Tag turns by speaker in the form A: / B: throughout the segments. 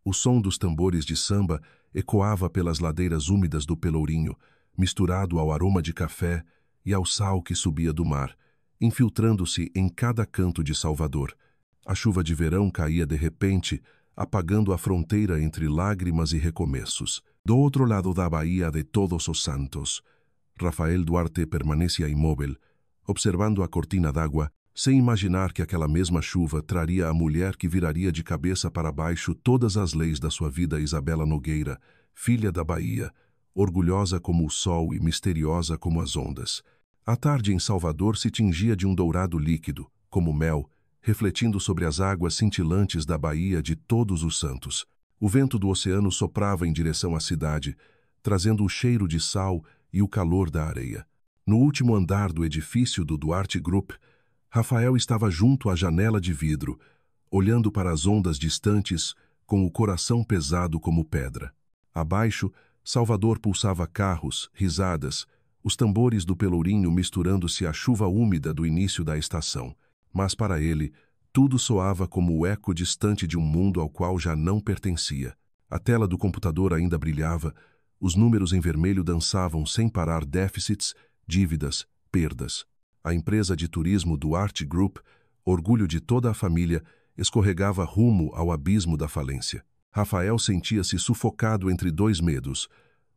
A: O som dos tambores de samba ecoava pelas ladeiras úmidas do Pelourinho, misturado ao aroma de café e ao sal que subia do mar, infiltrando-se em cada canto de Salvador. A chuva de verão caía de repente, apagando a fronteira entre lágrimas e recomeços. Do outro lado da Baía de Todos os Santos, Rafael Duarte permanecia imóvel, observando a cortina d'água, sem imaginar que aquela mesma chuva traria a mulher que viraria de cabeça para baixo todas as leis da sua vida, Isabela Nogueira, filha da Bahia, orgulhosa como o sol e misteriosa como as ondas. A tarde em Salvador se tingia de um dourado líquido, como mel, refletindo sobre as águas cintilantes da Baía de Todos os Santos. O vento do oceano soprava em direção à cidade, trazendo o cheiro de sal e o calor da areia. No último andar do edifício do Duarte Group, Rafael estava junto à janela de vidro, olhando para as ondas distantes, com o coração pesado como pedra. Abaixo, Salvador pulsava carros, risadas, os tambores do Pelourinho misturando-se à chuva úmida do início da estação. Mas para ele, tudo soava como o eco distante de um mundo ao qual já não pertencia. A tela do computador ainda brilhava, os números em vermelho dançavam sem parar déficits, dívidas, perdas. A empresa de turismo Duarte Group, orgulho de toda a família, escorregava rumo ao abismo da falência. Rafael sentia-se sufocado entre dois medos,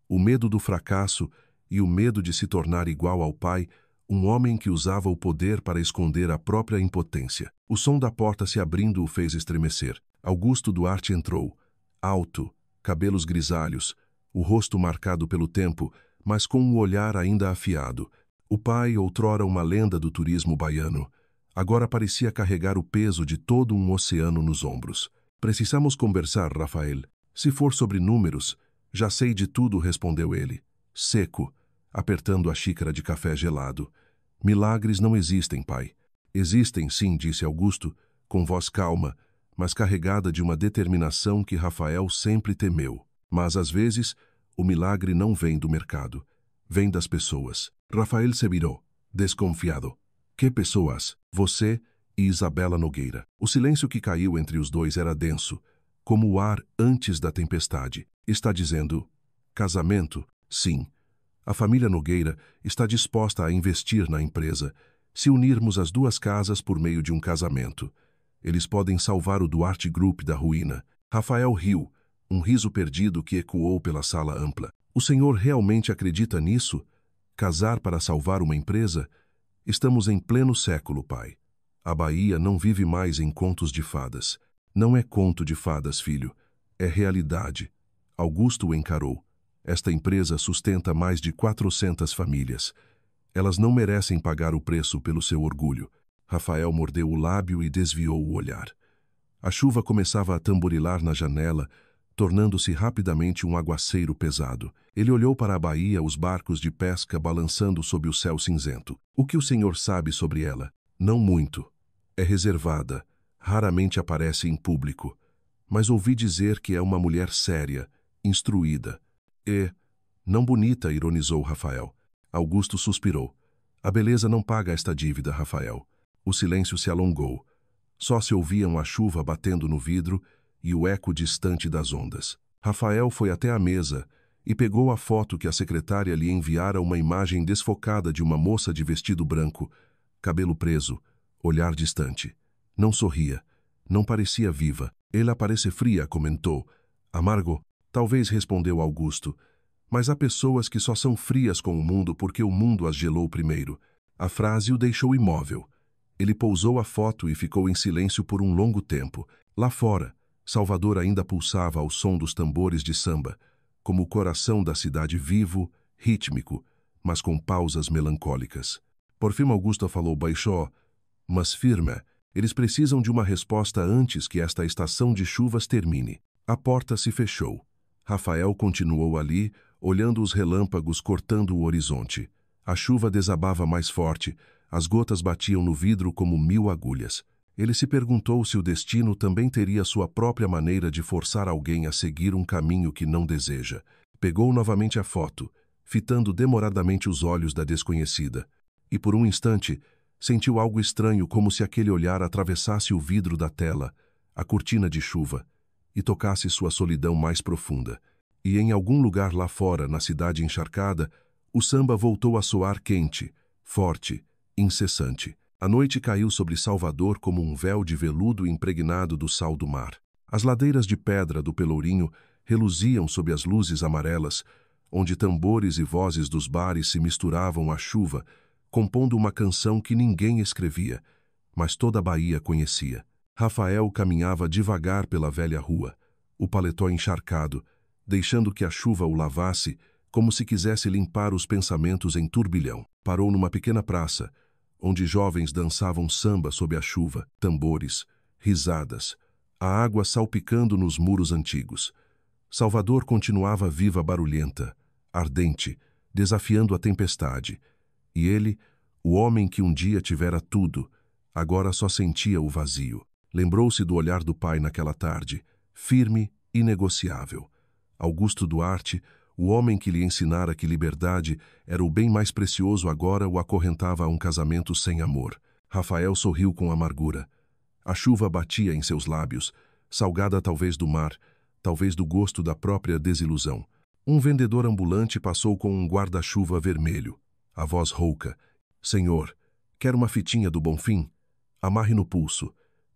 A: o medo do fracasso e o medo de se tornar igual ao pai, um homem que usava o poder para esconder a própria impotência. O som da porta se abrindo o fez estremecer. Augusto Duarte entrou, alto, cabelos grisalhos, o rosto marcado pelo tempo, mas com um olhar ainda afiado. O pai, outrora uma lenda do turismo baiano, agora parecia carregar o peso de todo um oceano nos ombros. Precisamos conversar, Rafael. Se for sobre números, já sei de tudo, respondeu ele, seco, apertando a xícara de café gelado. Milagres não existem, pai. Existem, sim, disse Augusto, com voz calma, mas carregada de uma determinação que Rafael sempre temeu. Mas, às vezes, o milagre não vem do mercado. Vem das pessoas. Rafael se virou, desconfiado. Que pessoas? Você e Isabela Nogueira. O silêncio que caiu entre os dois era denso, como o ar antes da tempestade. Está dizendo, casamento? Sim. A família Nogueira está disposta a investir na empresa, se unirmos as duas casas por meio de um casamento. Eles podem salvar o Duarte Group da ruína. Rafael riu, um riso perdido que ecoou pela sala ampla. O senhor realmente acredita nisso? Casar para salvar uma empresa? Estamos em pleno século, pai. A Bahia não vive mais em contos de fadas. Não é conto de fadas, filho. É realidade. Augusto o encarou. Esta empresa sustenta mais de 400 famílias. Elas não merecem pagar o preço pelo seu orgulho. Rafael mordeu o lábio e desviou o olhar. A chuva começava a tamborilar na janela, tornando-se rapidamente um aguaceiro pesado. Ele olhou para a baía, os barcos de pesca balançando sob o céu cinzento. O que o senhor sabe sobre ela? Não muito. É reservada, raramente aparece em público. Mas ouvi dizer que é uma mulher séria, instruída. E, não bonita, ironizou Rafael. Augusto suspirou. A beleza não paga esta dívida, Rafael. O silêncio se alongou. Só se ouviam a chuva batendo no vidro e o eco distante das ondas. Rafael foi até a mesa e pegou a foto que a secretária lhe enviara, uma imagem desfocada de uma moça de vestido branco, cabelo preso, olhar distante. Não sorria, não parecia viva. Ela parece fria, comentou. Amargo? Talvez, respondeu Augusto. Mas há pessoas que só são frias com o mundo porque o mundo as gelou primeiro. A frase o deixou imóvel. Ele pousou a foto e ficou em silêncio por um longo tempo. Lá fora, Salvador ainda pulsava ao som dos tambores de samba, como o coração da cidade vivo, rítmico, mas com pausas melancólicas. Por fim Augusto falou baixo, mas firme. Eles precisam de uma resposta antes que esta estação de chuvas termine. A porta se fechou. Rafael continuou ali, olhando os relâmpagos cortando o horizonte. A chuva desabava mais forte, as gotas batiam no vidro como 1000 agulhas. Ele se perguntou se o destino também teria sua própria maneira de forçar alguém a seguir um caminho que não deseja. Pegou novamente a foto, fitando demoradamente os olhos da desconhecida, e por um instante sentiu algo estranho, como se aquele olhar atravessasse o vidro da tela, a cortina de chuva, e tocasse sua solidão mais profunda. E em algum lugar lá fora, na cidade encharcada, o samba voltou a soar quente, forte, incessante. A noite caiu sobre Salvador como um véu de veludo impregnado do sal do mar. As ladeiras de pedra do Pelourinho reluziam sob as luzes amarelas, onde tambores e vozes dos bares se misturavam à chuva, compondo uma canção que ninguém escrevia, mas toda a Bahia conhecia. Rafael caminhava devagar pela velha rua, o paletó encharcado, deixando que a chuva o lavasse, como se quisesse limpar os pensamentos em turbilhão. Parou numa pequena praça, onde jovens dançavam samba sob a chuva, tambores, risadas, a água salpicando nos muros antigos. Salvador continuava viva, barulhenta, ardente, desafiando a tempestade. E ele, o homem que um dia tivera tudo, agora só sentia o vazio. Lembrou-se do olhar do pai naquela tarde, firme, inegociável. Augusto Duarte, o homem que lhe ensinara que liberdade era o bem mais precioso, agora o acorrentava a um casamento sem amor. Rafael sorriu com amargura. A chuva batia em seus lábios, salgada talvez do mar, talvez do gosto da própria desilusão. Um vendedor ambulante passou com um guarda-chuva vermelho. A voz rouca: "Senhor, quer uma fitinha do Bonfim? Amarre no pulso.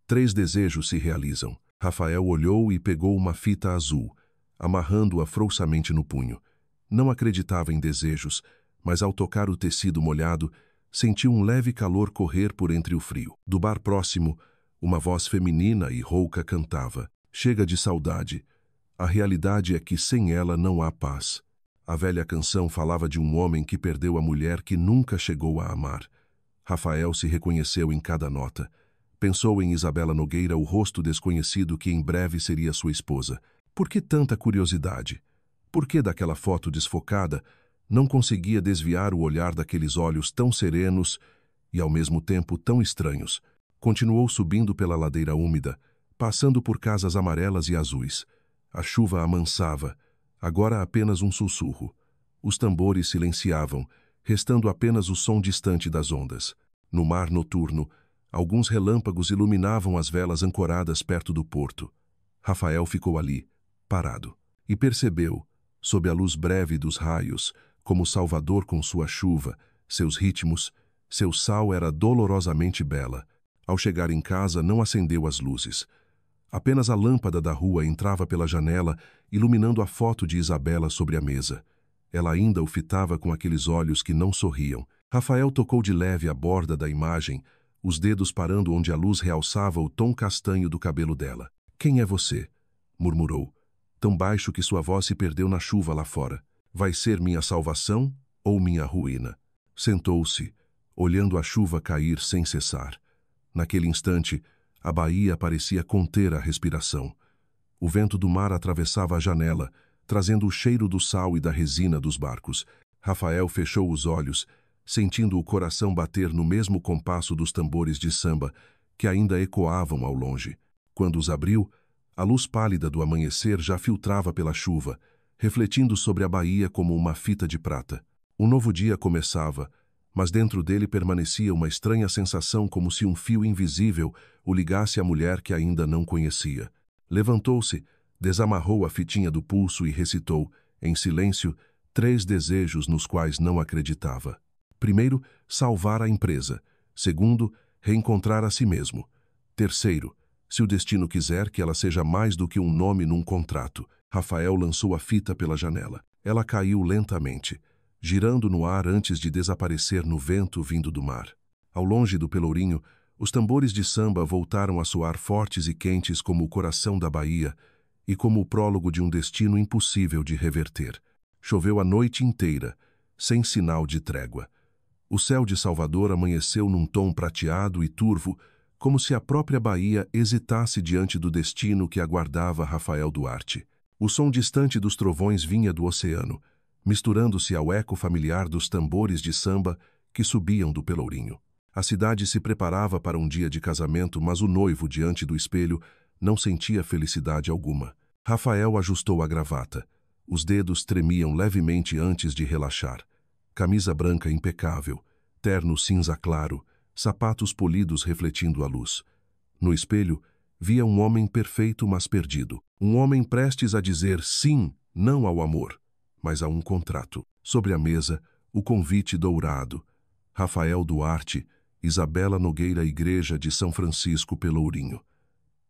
A: 3 desejos se realizam." Rafael olhou e pegou uma fita azul, amarrando-a frouxamente no punho. Não acreditava em desejos, mas ao tocar o tecido molhado, sentiu um leve calor correr por entre o frio. Do bar próximo, uma voz feminina e rouca cantava: "Chega de saudade. A realidade é que sem ela não há paz." A velha canção falava de um homem que perdeu a mulher que nunca chegou a amar. Rafael se reconheceu em cada nota. Pensou em Isabela Nogueira, o rosto desconhecido que em breve seria sua esposa. Por que tanta curiosidade? Por que daquela foto desfocada não conseguia desviar o olhar daqueles olhos tão serenos e ao mesmo tempo tão estranhos? Continuou subindo pela ladeira úmida, passando por casas amarelas e azuis. A chuva amansava, agora apenas um sussurro. Os tambores silenciavam, restando apenas o som distante das ondas. No mar noturno, alguns relâmpagos iluminavam as velas ancoradas perto do porto. Rafael ficou ali, parado, e percebeu, sob a luz breve dos raios, como Salvador com sua chuva, seus ritmos, seu sal era dolorosamente bela. Ao chegar em casa, não acendeu as luzes. Apenas a lâmpada da rua entrava pela janela, iluminando a foto de Isabela sobre a mesa. Ela ainda o fitava com aqueles olhos que não sorriam. Rafael tocou de leve a borda da imagem, os dedos parando onde a luz realçava o tom castanho do cabelo dela. "Quem é você?" murmurou, tão baixo que sua voz se perdeu na chuva lá fora. "Vai ser minha salvação ou minha ruína?" Sentou-se, olhando a chuva cair sem cessar. Naquele instante, a Bahia parecia conter a respiração. O vento do mar atravessava a janela, trazendo o cheiro do sal e da resina dos barcos. Rafael fechou os olhos, sentindo o coração bater no mesmo compasso dos tambores de samba, que ainda ecoavam ao longe. Quando os abriu, a luz pálida do amanhecer já filtrava pela chuva, refletindo sobre a Bahia como uma fita de prata. Um novo dia começava, mas dentro dele permanecia uma estranha sensação, como se um fio invisível o ligasse à mulher que ainda não conhecia. Levantou-se, desamarrou a fitinha do pulso e recitou, em silêncio, 3 desejos nos quais não acreditava. Primeiro, salvar a empresa. Segundo, reencontrar a si mesmo. Terceiro, se o destino quiser, que ela seja mais do que um nome num contrato. Rafael lançou a fita pela janela. Ela caiu lentamente, girando no ar antes de desaparecer no vento vindo do mar. Ao longe do Pelourinho, os tambores de samba voltaram a soar fortes e quentes como o coração da Bahia e como o prólogo de um destino impossível de reverter. Choveu a noite inteira, sem sinal de trégua. O céu de Salvador amanheceu num tom prateado e turvo, como se a própria Bahia hesitasse diante do destino que aguardava Rafael Duarte. O som distante dos trovões vinha do oceano, misturando-se ao eco familiar dos tambores de samba que subiam do Pelourinho. A cidade se preparava para um dia de casamento, mas o noivo, diante do espelho, não sentia felicidade alguma. Rafael ajustou a gravata. Os dedos tremiam levemente antes de relaxar. Camisa branca impecável, terno cinza claro, sapatos polidos refletindo a luz. No espelho, via um homem perfeito, mas perdido. Um homem prestes a dizer sim, não ao amor, mas a um contrato. Sobre a mesa, o convite dourado. Rafael Duarte, Isabela Nogueira, Igreja de São Francisco, Pelourinho.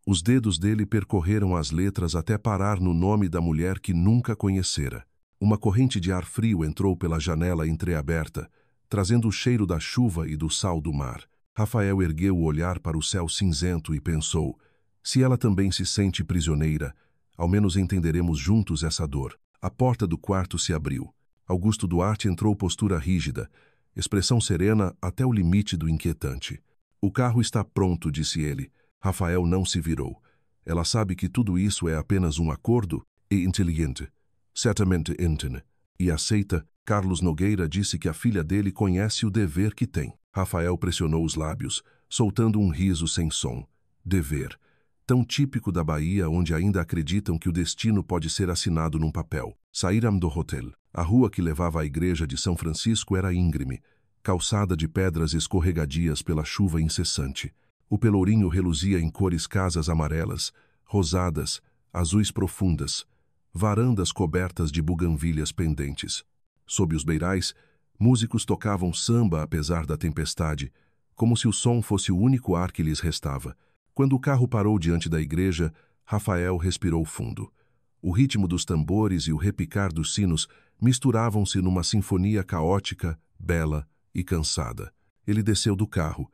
A: Os dedos dele percorreram as letras até parar no nome da mulher que nunca conhecera. Uma corrente de ar frio entrou pela janela entreaberta, trazendo o cheiro da chuva e do sal do mar. Rafael ergueu o olhar para o céu cinzento e pensou: se ela também se sente prisioneira, ao menos entenderemos juntos essa dor. A porta do quarto se abriu. Augusto Duarte entrou postura rígida, expressão serena até o limite do inquietante. O carro está pronto, disse ele. Rafael não se virou. Ela sabe que tudo isso é apenas um acordo? E inteligente. Certamente entende. E aceita. Carlos Nogueira disse que a filha dele conhece o dever que tem. Rafael pressionou os lábios, soltando um riso sem som. Dever. Tão típico da Bahia, onde ainda acreditam que o destino pode ser assinado num papel. Saíram do hotel. A rua que levava à igreja de São Francisco era íngreme, calçada de pedras escorregadias pela chuva incessante. O Pelourinho reluzia em cores casas amarelas, rosadas, azuis profundas, varandas cobertas de buganvílias pendentes. Sob os beirais, músicos tocavam samba apesar da tempestade, como se o som fosse o único ar que lhes restava. Quando o carro parou diante da igreja, Rafael respirou fundo. O ritmo dos tambores e o repicar dos sinos misturavam-se numa sinfonia caótica, bela e cansada. Ele desceu do carro.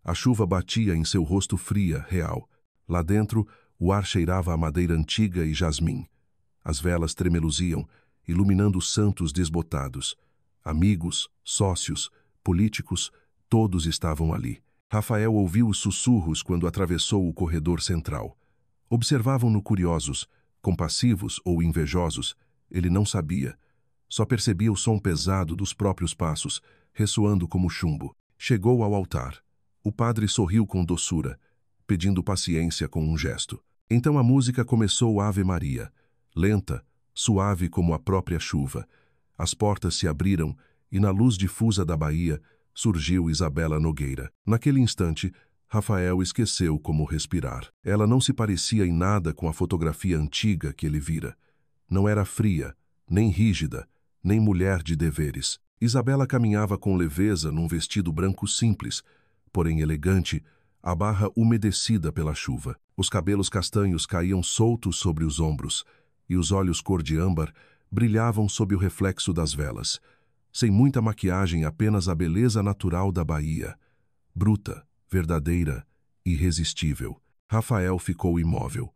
A: A chuva batia em seu rosto fria, real. Lá dentro, o ar cheirava a madeira antiga e jasmim. As velas tremeluziam, iluminando os santos desbotados. Amigos, sócios, políticos, todos estavam ali. Rafael ouviu os sussurros quando atravessou o corredor central. Observavam-no curiosos, compassivos ou invejosos. Ele não sabia. Só percebia o som pesado dos próprios passos, ressoando como chumbo. Chegou ao altar. O padre sorriu com doçura, pedindo paciência com um gesto. Então a música começou Ave Maria, lenta, suave como a própria chuva. As portas se abriram e na luz difusa da Bahia surgiu Isabela Nogueira. Naquele instante, Rafael esqueceu como respirar. Ela não se parecia em nada com a fotografia antiga que ele vira. Não era fria, nem rígida, nem mulher de deveres. Isabela caminhava com leveza num vestido branco simples, porém elegante, a barra umedecida pela chuva. Os cabelos castanhos caíam soltos sobre os ombros, e os olhos cor de âmbar brilhavam sob o reflexo das velas. Sem muita maquiagem, apenas a beleza natural da Bahia. Bruta, verdadeira, irresistível. Rafael ficou imóvel.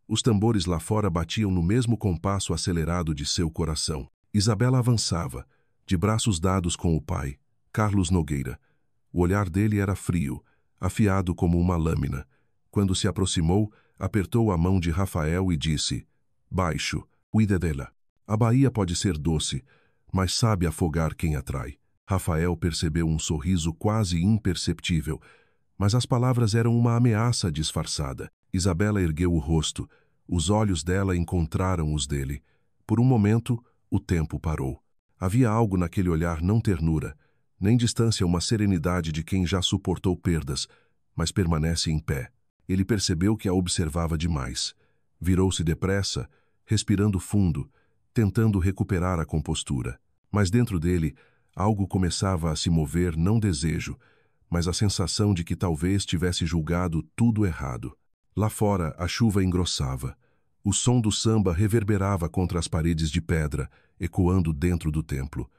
A: Os tambores lá fora batiam no mesmo compasso acelerado de seu coração. Isabela avançava, de braços dados com o pai, Carlos Nogueira. O olhar dele era frio, afiado como uma lâmina. Quando se aproximou, apertou a mão de Rafael e disse: baixo, cuide dela. A Bahia pode ser doce, mas sabe afogar quem atrai. Rafael percebeu um sorriso quase imperceptível, mas as palavras eram uma ameaça disfarçada. Isabela ergueu o rosto. Os olhos dela encontraram os dele. Por um momento, o tempo parou. Havia algo naquele olhar, não ternura, nem distância, uma serenidade de quem já suportou perdas, mas permanece em pé. Ele percebeu que a observava demais. Virou-se depressa, respirando fundo, tentando recuperar a compostura. Mas dentro dele, algo começava a se mover, não desejo, mas a sensação de que talvez tivesse julgado tudo errado. Lá fora, a chuva engrossava. O som do samba reverberava contra as paredes de pedra, ecoando dentro do templo.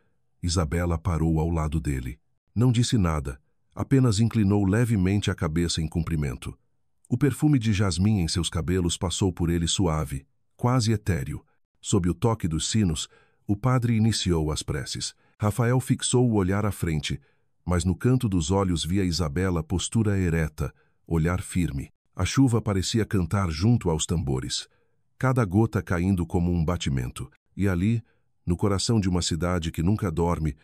A: Isabela parou ao lado dele. Não disse nada, apenas inclinou levemente a cabeça em cumprimento. O perfume de jasmim em seus cabelos passou por ele suave, quase etéreo. Sob o toque dos sinos, o padre iniciou as preces. Rafael fixou o olhar à frente, mas no canto dos olhos via Isabela, postura ereta, olhar firme. A chuva parecia cantar junto aos tambores, cada gota caindo como um batimento. E ali, no coração de uma cidade que nunca dorme,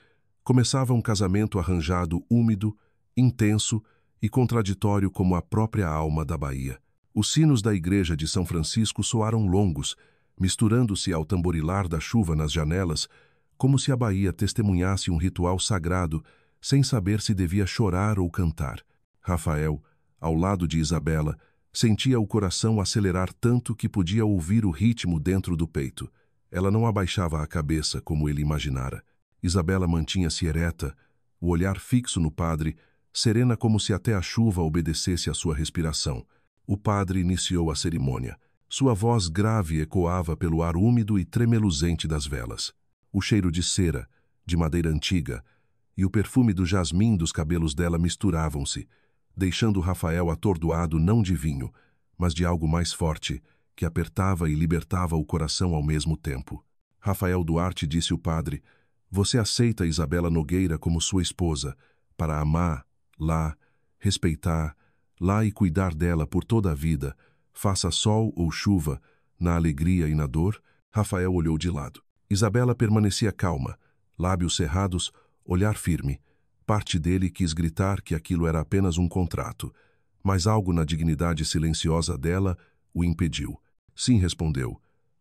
A: começava um casamento arranjado, úmido, intenso e contraditório como a própria alma da Bahia. Os sinos da igreja de São Francisco soaram longos, misturando-se ao tamborilar da chuva nas janelas, como se a Bahia testemunhasse um ritual sagrado, sem saber se devia chorar ou cantar. Rafael, ao lado de Isabela, Sentia o coração acelerar tanto que podia ouvir o ritmo dentro do peito. Ela não abaixava a cabeça como ele imaginara. Isabela mantinha-se ereta, o olhar fixo no padre, serena como se até a chuva obedecesse à sua respiração. O padre iniciou a cerimônia. Sua voz grave ecoava pelo ar úmido e tremeluzente das velas. O cheiro de cera, de madeira antiga, e o perfume do jasmim dos cabelos dela misturavam-se, deixando Rafael atordoado não de vinho, mas de algo mais forte, que apertava e libertava o coração ao mesmo tempo. Rafael Duarte disse o padre: "Você aceita Isabela Nogueira como sua esposa, para amar, lá, respeitar, lá e cuidar dela por toda a vida, faça sol ou chuva, na alegria e na dor?" Rafael olhou de lado. Isabela permanecia calma, lábios cerrados, olhar firme. Parte dele quis gritar que aquilo era apenas um contrato, mas algo na dignidade silenciosa dela o impediu. "Sim", respondeu,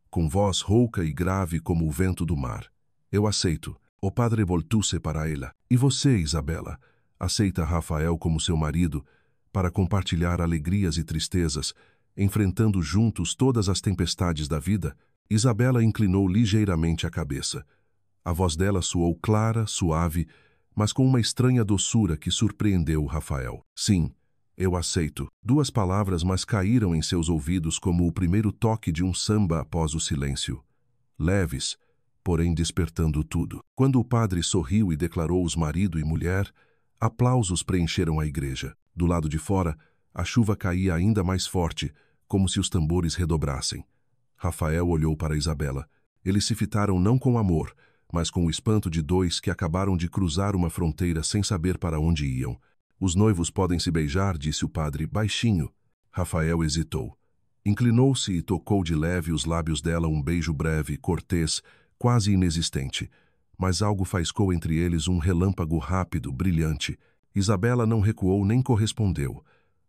A: com voz rouca e grave como o vento do mar. "Eu aceito." O padre voltou-se para ela. "E você, Isabela, aceita Rafael como seu marido, para compartilhar alegrias e tristezas, enfrentando juntos todas as tempestades da vida?" Isabela inclinou ligeiramente a cabeça. A voz dela soou clara, suave, mas com uma estranha doçura que surpreendeu Rafael. "Sim, eu aceito." Duas palavras, mas caíram em seus ouvidos como o primeiro toque de um samba após o silêncio. Leves, porém despertando tudo. Quando o padre sorriu e declarou-os marido e mulher, aplausos preencheram a igreja. Do lado de fora, a chuva caía ainda mais forte, como se os tambores redobrassem. Rafael olhou para Isabela. Eles se fitaram não com amor, mas com o espanto de dois que acabaram de cruzar uma fronteira sem saber para onde iam. "Os noivos podem se beijar", disse o padre, baixinho. Rafael hesitou. Inclinou-se e tocou de leve os lábios dela, um beijo breve, cortês, quase inexistente. Mas algo faiscou entre eles, um relâmpago rápido, brilhante. Isabela não recuou nem correspondeu.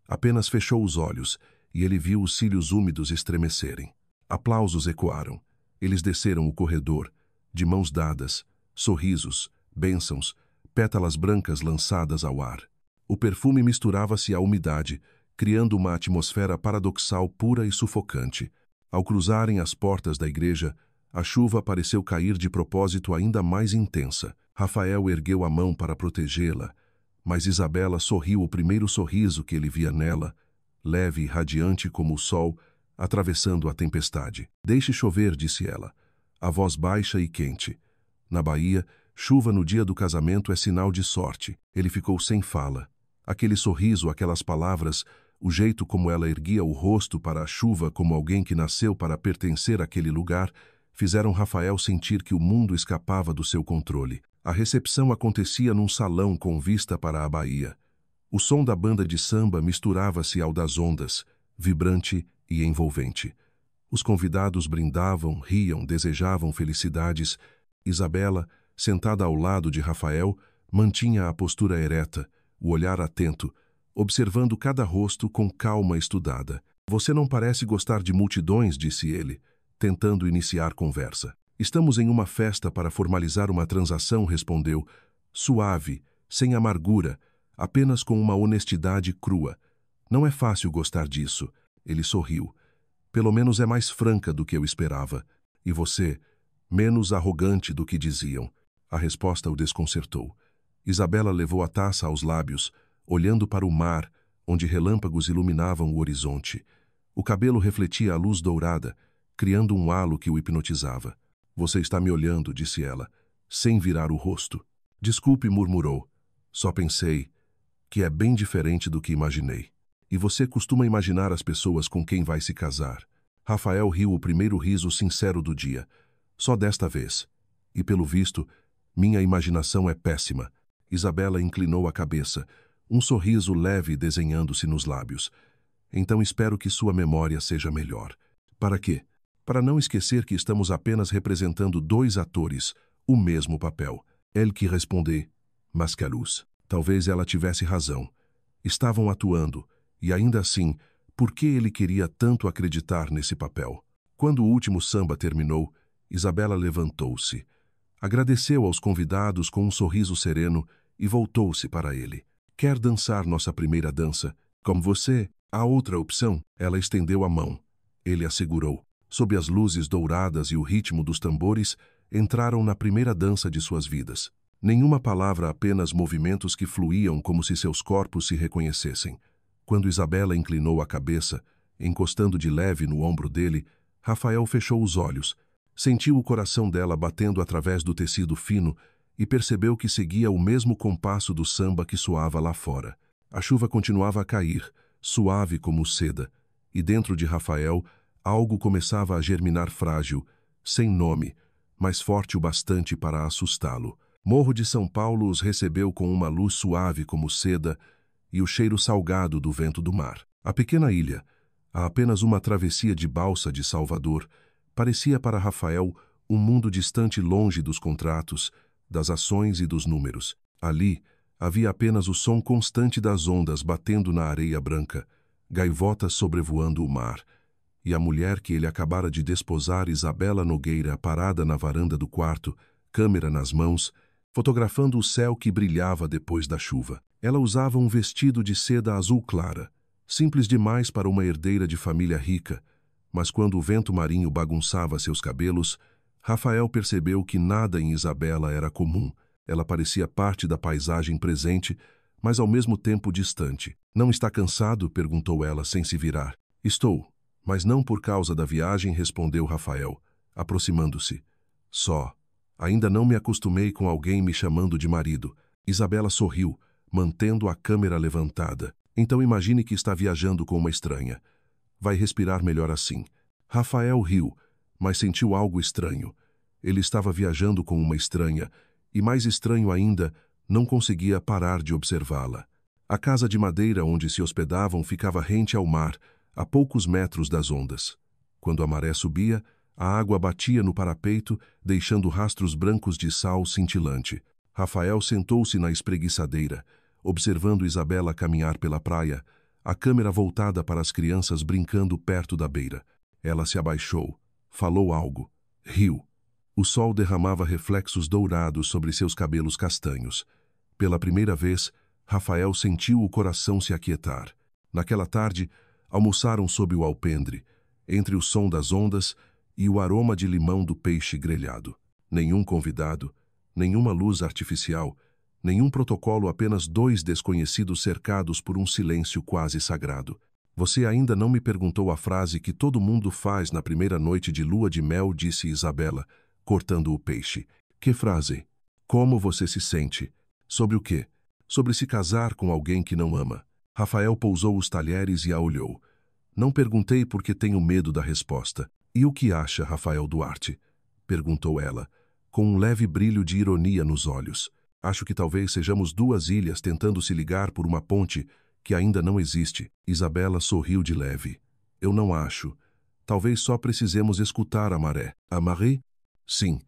A: Apenas fechou os olhos, e ele viu os cílios úmidos estremecerem. Aplausos ecoaram. Eles desceram o corredor, de mãos dadas, sorrisos, bênçãos, pétalas brancas lançadas ao ar. O perfume misturava-se à umidade, criando uma atmosfera paradoxal pura e sufocante. Ao cruzarem as portas da igreja, a chuva pareceu cair de propósito ainda mais intensa. Rafael ergueu a mão para protegê-la, mas Isabela sorriu o primeiro sorriso que ele via nela, leve e radiante como o sol, atravessando a tempestade. "Deixe chover", disse ela, a voz baixa e quente. Na Bahia, chuva no dia do casamento é sinal de sorte. Ele ficou sem fala. Aquele sorriso, aquelas palavras, o jeito como ela erguia o rosto para a chuva como alguém que nasceu para pertencer àquele lugar, fizeram Rafael sentir que o mundo escapava do seu controle. A recepção acontecia num salão com vista para a Bahia. O som da banda de samba misturava-se ao das ondas, vibrante e envolvente. Os convidados brindavam, riam, desejavam felicidades. Isabela, sentada ao lado de Rafael, mantinha a postura ereta, o olhar atento, observando cada rosto com calma estudada. "Você não parece gostar de multidões", disse ele, tentando iniciar conversa. "Estamos em uma festa para formalizar uma transação", respondeu, suave, sem amargura, apenas com uma honestidade crua. "Não é fácil gostar disso." Ele sorriu. "Pelo menos é mais franca do que eu esperava. E você, menos arrogante do que diziam." A resposta o desconcertou. Isabela levou a taça aos lábios, olhando para o mar, onde relâmpagos iluminavam o horizonte. O cabelo refletia a luz dourada, criando um halo que o hipnotizava. "Você está me olhando", disse ela, sem virar o rosto. "Desculpe", murmurou. "Só pensei que é bem diferente do que imaginei." "E você costuma imaginar as pessoas com quem vai se casar?" Rafael riu o primeiro riso sincero do dia. "Só desta vez. E pelo visto, minha imaginação é péssima." Isabela inclinou a cabeça, um sorriso leve desenhando-se nos lábios. "Então espero que sua memória seja melhor." "Para quê?" "Para não esquecer que estamos apenas representando dois atores, o mesmo papel." Elle que respondeu, mas que a luz. Talvez ela tivesse razão. Estavam atuando, e ainda assim, por que ele queria tanto acreditar nesse papel? Quando o último samba terminou, Isabela levantou-se. Agradeceu aos convidados com um sorriso sereno e voltou-se para ele. "Quer dançar nossa primeira dança? Como você?" Há outra opção. Ela estendeu a mão. Ele a segurou. Sob as luzes douradas e o ritmo dos tambores, entraram na primeira dança de suas vidas. Nenhuma palavra, apenas movimentos que fluíam como se seus corpos se reconhecessem. Quando Isabela inclinou a cabeça, encostando de leve no ombro dele, Rafael fechou os olhos, sentiu o coração dela batendo através do tecido fino e percebeu que seguia o mesmo compasso do samba que soava lá fora. A chuva continuava a cair, suave como seda, e dentro de Rafael algo começava a germinar frágil, sem nome, mas forte o bastante para assustá-lo. Morro de São Paulo os recebeu com uma luz suave como seda e o cheiro salgado do vento do mar. A pequena ilha, a apenas uma travessia de balsa de Salvador, parecia para Rafael um mundo distante longe dos contratos, das ações e dos números. Ali havia apenas o som constante das ondas batendo na areia branca, gaivotas sobrevoando o mar, e a mulher que ele acabara de desposar, Isabela Nogueira, parada na varanda do quarto, câmera nas mãos, fotografando o céu que brilhava depois da chuva. Ela usava um vestido de seda azul clara, simples demais para uma herdeira de família rica, mas quando o vento marinho bagunçava seus cabelos, Rafael percebeu que nada em Isabela era comum. Ela parecia parte da paisagem presente, mas ao mesmo tempo distante. "Não está cansado?" perguntou ela sem se virar. "Estou, mas não por causa da viagem", respondeu Rafael, aproximando-se. "Só. Ainda não me acostumei com alguém me chamando de marido." Isabela sorriu, mantendo a câmera levantada. "Então imagine que está viajando com uma estranha. Vai respirar melhor assim." Rafael riu, mas sentiu algo estranho. Ele estava viajando com uma estranha, e mais estranho ainda, não conseguia parar de observá-la. A casa de madeira onde se hospedavam ficava rente ao mar, a poucos metros das ondas. Quando a maré subia, a água batia no parapeito, deixando rastros brancos de sal cintilante. Rafael sentou-se na espreguiçadeira, observando Isabela caminhar pela praia, a câmera voltada para as crianças brincando perto da beira. Ela se abaixou, falou algo, riu. O sol derramava reflexos dourados sobre seus cabelos castanhos. Pela primeira vez, Rafael sentiu o coração se aquietar. Naquela tarde, almoçaram sob o alpendre, entre o som das ondas e o aroma de limão do peixe grelhado. Nenhum convidado, nenhuma luz artificial, nenhum protocolo, apenas dois desconhecidos cercados por um silêncio quase sagrado. "Você ainda não me perguntou a frase que todo mundo faz na primeira noite de lua de mel", disse Isabela, cortando o peixe. "Que frase? Como você se sente? Sobre o quê? Sobre se casar com alguém que não ama." Rafael pousou os talheres e a olhou. "Não perguntei porque tenho medo da resposta." "E o que acha, Rafael Duarte?" perguntou ela, com um leve brilho de ironia nos olhos. "Acho que talvez sejamos duas ilhas tentando se ligar por uma ponte que ainda não existe." Isabela sorriu de leve. "Eu não acho. Talvez só precisemos escutar a maré." "A maré?" "Sim.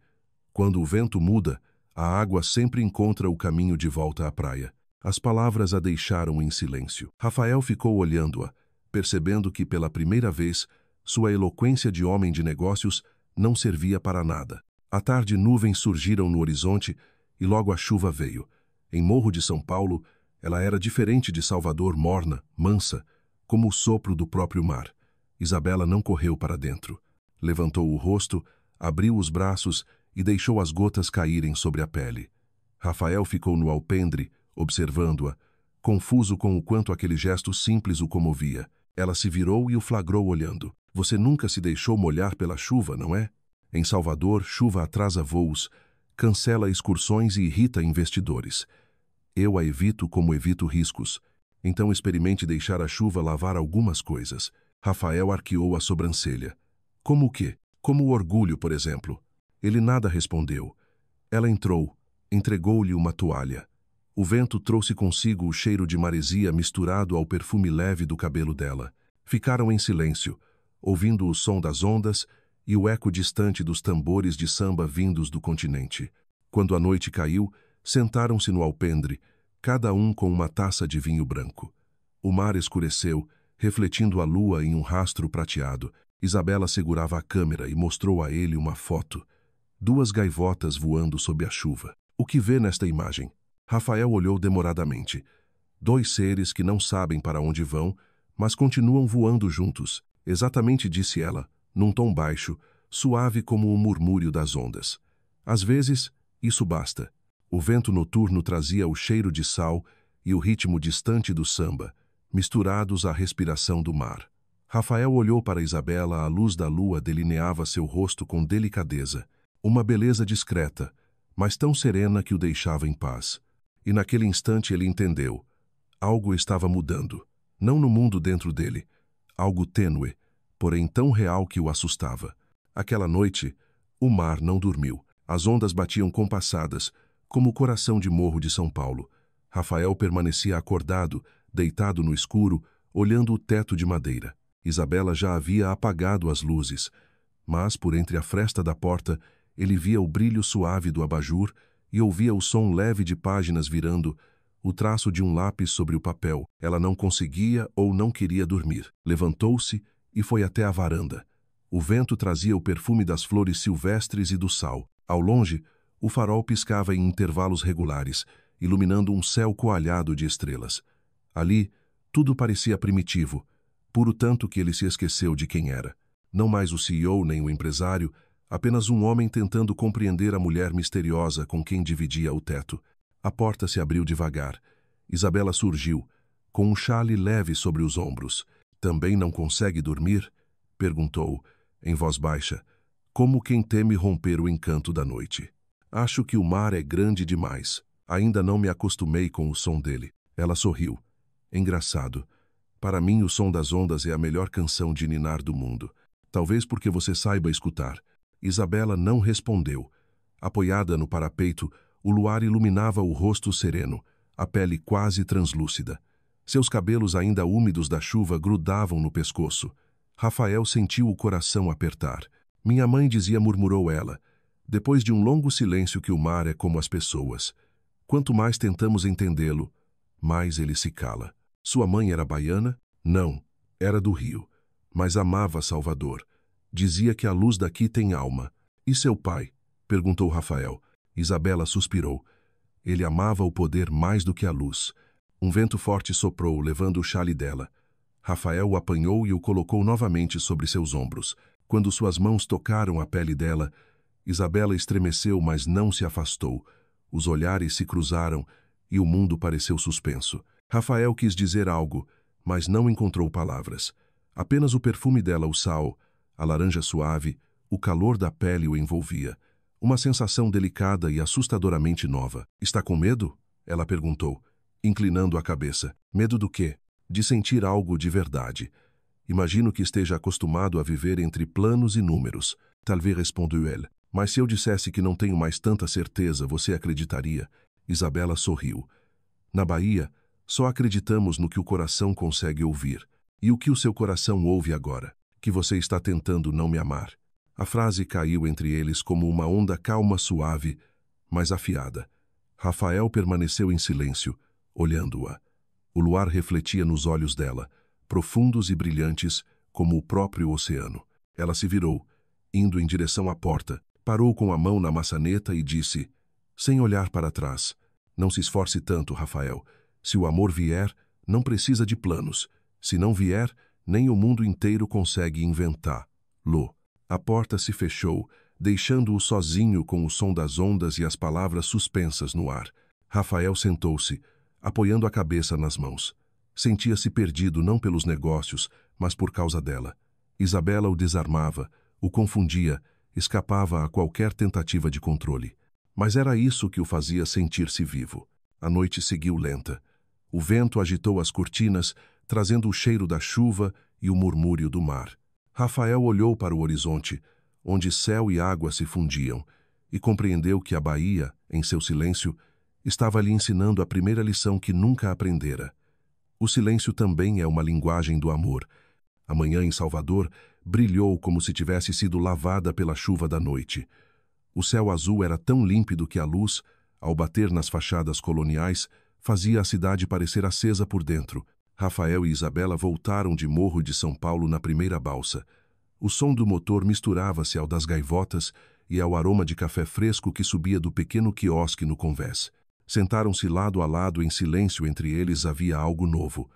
A: Quando o vento muda, a água sempre encontra o caminho de volta à praia." As palavras a deixaram em silêncio. Rafael ficou olhando-a, percebendo que, pela primeira vez, sua eloquência de homem de negócios não servia para nada. À tarde, nuvens surgiram no horizonte e logo a chuva veio. Em Morro de São Paulo, ela era diferente de Salvador, morna, mansa, como o sopro do próprio mar. Isabela não correu para dentro. Levantou o rosto, abriu os braços e deixou as gotas caírem sobre a pele. Rafael ficou no alpendre, observando-a, confuso com o quanto aquele gesto simples o comovia. Ela se virou e o flagrou olhando. "Você nunca se deixou molhar pela chuva, não é? Em Salvador, chuva atrasa voos, cancela excursões e irrita investidores. Eu a evito como evito riscos. Então experimente deixar a chuva lavar algumas coisas." Rafael arqueou a sobrancelha. "Como o quê? Como o orgulho, por exemplo." Ele nada respondeu. Ela entrou, entregou-lhe uma toalha. O vento trouxe consigo o cheiro de maresia misturado ao perfume leve do cabelo dela. Ficaram em silêncio, ouvindo o som das ondas e o eco distante dos tambores de samba vindos do continente. Quando a noite caiu, sentaram-se no alpendre, cada um com uma taça de vinho branco. O mar escureceu, refletindo a lua em um rastro prateado. Isabela segurava a câmera e mostrou a ele uma foto. Duas gaivotas voando sob a chuva. "O que vê nesta imagem?" Rafael olhou demoradamente. Dois seres que não sabem para onde vão, mas continuam voando juntos. Exatamente, disse ela, num tom baixo, suave como o murmúrio das ondas. Às vezes, isso basta. O vento noturno trazia o cheiro de sal e o ritmo distante do samba, misturados à respiração do mar. Rafael olhou para Isabela, a luz da lua delineava seu rosto com delicadeza, uma beleza discreta, mas tão serena que o deixava em paz. E naquele instante ele entendeu. Algo estava mudando, não no mundo dentro dele, algo tênue, porém tão real que o assustava. Aquela noite, o mar não dormiu. As ondas batiam compassadas, como o coração de morro de São Paulo. Rafael permanecia acordado, deitado no escuro, olhando o teto de madeira. Isabela já havia apagado as luzes, mas, por entre a fresta da porta, ele via o brilho suave do abajur e ouvia o som leve de páginas virando, o traço de um lápis sobre o papel. Ela não conseguia ou não queria dormir. Levantou-se e foi até a varanda. O vento trazia o perfume das flores silvestres e do sal. Ao longe, o farol piscava em intervalos regulares, iluminando um céu coalhado de estrelas. Ali, tudo parecia primitivo, puro tanto que ele se esqueceu de quem era. Não mais o CEO nem o empresário, apenas um homem tentando compreender a mulher misteriosa com quem dividia o teto. A porta se abriu devagar. Isabela surgiu, com um xale leve sobre os ombros. «Também não consegue dormir?» perguntou, em voz baixa, como quem teme romper o encanto da noite. «Acho que o mar é grande demais. Ainda não me acostumei com o som dele». Ela sorriu. «Engraçado. Para mim, o som das ondas é a melhor canção de ninar do mundo. Talvez porque você saiba escutar». Isabela não respondeu. Apoiada no parapeito, o luar iluminava o rosto sereno, a pele quase translúcida. Seus cabelos ainda úmidos da chuva grudavam no pescoço. Rafael sentiu o coração apertar. «Minha mãe dizia», murmurou ela, depois de um longo silêncio, que o mar é como as pessoas. Quanto mais tentamos entendê-lo, mais ele se cala. Sua mãe era baiana? Não, era do Rio, mas amava Salvador. Dizia que a luz daqui tem alma. «E seu pai?» perguntou Rafael. Isabela suspirou. Ele amava o poder mais do que a luz. Um vento forte soprou, levando o xale dela. Rafael o apanhou e o colocou novamente sobre seus ombros. Quando suas mãos tocaram a pele dela, Isabela estremeceu, mas não se afastou. Os olhares se cruzaram e o mundo pareceu suspenso. Rafael quis dizer algo, mas não encontrou palavras. Apenas o perfume dela, o sal, a laranja suave, o calor da pele o envolvia. Uma sensação delicada e assustadoramente nova. «Está com medo?» ela perguntou, inclinando a cabeça. «Medo do quê?» «De sentir algo de verdade. Imagino que esteja acostumado a viver entre planos e números». «Talvez», respondeu ele. «Mas se eu dissesse que não tenho mais tanta certeza, você acreditaria?» Isabela sorriu. «Na Bahia, só acreditamos no que o coração consegue ouvir. E o que o seu coração ouve agora? Que você está tentando não me amar». A frase caiu entre eles como uma onda calma, suave, mas afiada. Rafael permaneceu em silêncio, olhando-a. O luar refletia nos olhos dela, profundos e brilhantes como o próprio oceano. Ela se virou, indo em direção à porta, parou com a mão na maçaneta e disse, sem olhar para trás: «Não se esforce tanto, Rafael. Se o amor vier, não precisa de planos. Se não vier, nem o mundo inteiro consegue inventá-lo». A porta se fechou, deixando-o sozinho com o som das ondas e as palavras suspensas no ar. Rafael sentou-se, apoiando a cabeça nas mãos. Sentia-se perdido não pelos negócios, mas por causa dela. Isabela o desarmava, o confundia, escapava a qualquer tentativa de controle. Mas era isso que o fazia sentir-se vivo. A noite seguiu lenta. O vento agitou as cortinas, trazendo o cheiro da chuva e o murmúrio do mar. Rafael olhou para o horizonte, onde céu e água se fundiam, e compreendeu que a Bahia, em seu silêncio, estava lhe ensinando a primeira lição que nunca aprendera. O silêncio também é uma linguagem do amor. A manhã em Salvador brilhou como se tivesse sido lavada pela chuva da noite. O céu azul era tão límpido que a luz, ao bater nas fachadas coloniais, fazia a cidade parecer acesa por dentro. Rafael e Isabela voltaram de Morro de São Paulo na primeira balsa. O som do motor misturava-se ao das gaivotas e ao aroma de café fresco que subia do pequeno quiosque no convés. Sentaram-se lado a lado em silêncio. Entre eles havia algo novo.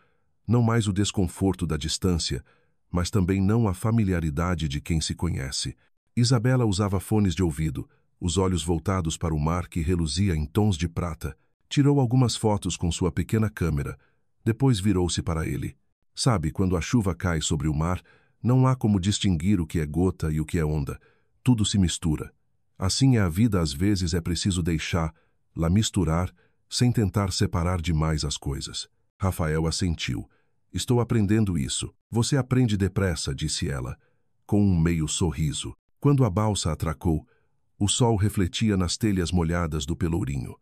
A: Não mais o desconforto da distância, mas também não a familiaridade de quem se conhece. Isabela usava fones de ouvido, os olhos voltados para o mar que reluzia em tons de prata. Tirou algumas fotos com sua pequena câmera. Depois virou-se para ele. Sabe, quando a chuva cai sobre o mar, não há como distinguir o que é gota e o que é onda. Tudo se mistura. Assim é a vida, às vezes é preciso deixá-la misturar, sem tentar separar demais as coisas. Rafael assentiu. Estou aprendendo isso. Você aprende depressa, disse ela, com um meio sorriso. Quando a balsa atracou, o sol refletia nas telhas molhadas do Pelourinho.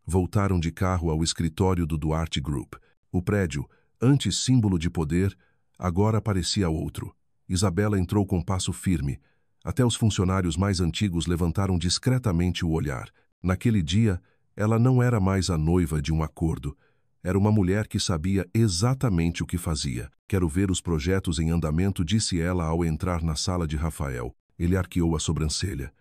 A: Voltaram de carro ao escritório do Duarte Group. O prédio, antes símbolo de poder, agora parecia outro. Isabela entrou com passo firme. Até os funcionários mais antigos levantaram discretamente o olhar. Naquele dia, ela não era mais a noiva de um acordo. Era uma mulher que sabia exatamente o que fazia. Quero ver os projetos em andamento, disse ela ao entrar na sala de Rafael. Ele arqueou a sobrancelha.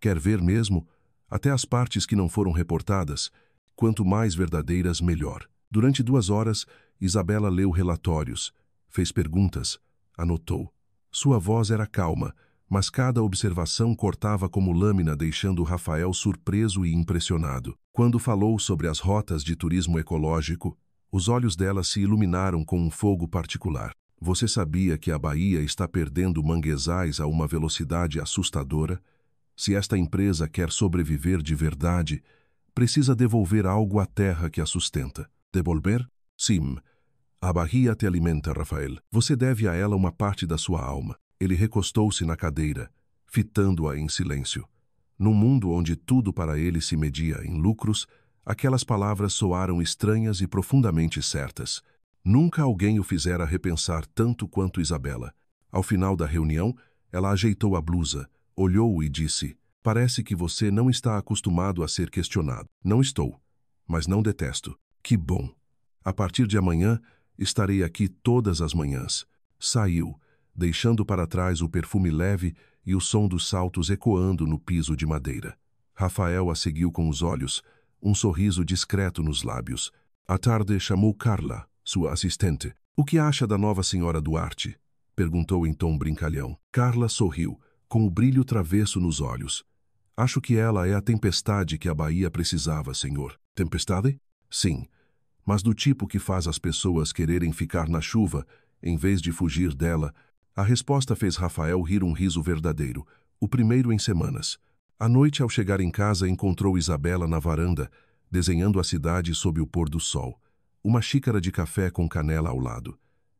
A: Quer ver mesmo? Até as partes que não foram reportadas. Quanto mais verdadeiras, melhor. Durante 2 horas, Isabela leu relatórios, fez perguntas, anotou. Sua voz era calma, mas cada observação cortava como lâmina, deixando Rafael surpreso e impressionado. Quando falou sobre as rotas de turismo ecológico, os olhos dela se iluminaram com um fogo particular. Você sabia que a Bahia está perdendo manguezais a uma velocidade assustadora? Se esta empresa quer sobreviver de verdade, precisa devolver algo à terra que a sustenta. Devolver? Sim. A Bahia te alimenta, Rafael. Você deve a ela uma parte da sua alma. Ele recostou-se na cadeira, fitando-a em silêncio. Num mundo onde tudo para ele se media em lucros, aquelas palavras soaram estranhas e profundamente certas. Nunca alguém o fizera repensar tanto quanto Isabela. Ao final da reunião, ela ajeitou a blusa, olhou-o e disse: parece que você não está acostumado a ser questionado. Não estou, mas não detesto. Que bom. A partir de amanhã, estarei aqui todas as manhãs. Saiu, deixando para trás o perfume leve e o som dos saltos ecoando no piso de madeira. Rafael a seguiu com os olhos, um sorriso discreto nos lábios. À tarde chamou Carla, sua assistente. O que acha da nova senhora Duarte? Perguntou em tom brincalhão. Carla sorriu, com o brilho travesso nos olhos. Acho que ela é a tempestade que a Bahia precisava, senhor. Tempestade? Sim, mas do tipo que faz as pessoas quererem ficar na chuva, em vez de fugir dela. A resposta fez Rafael rir um riso verdadeiro, o primeiro em semanas. À noite, ao chegar em casa, encontrou Isabela na varanda, desenhando a cidade sob o pôr do sol. Uma xícara de café com canela ao lado.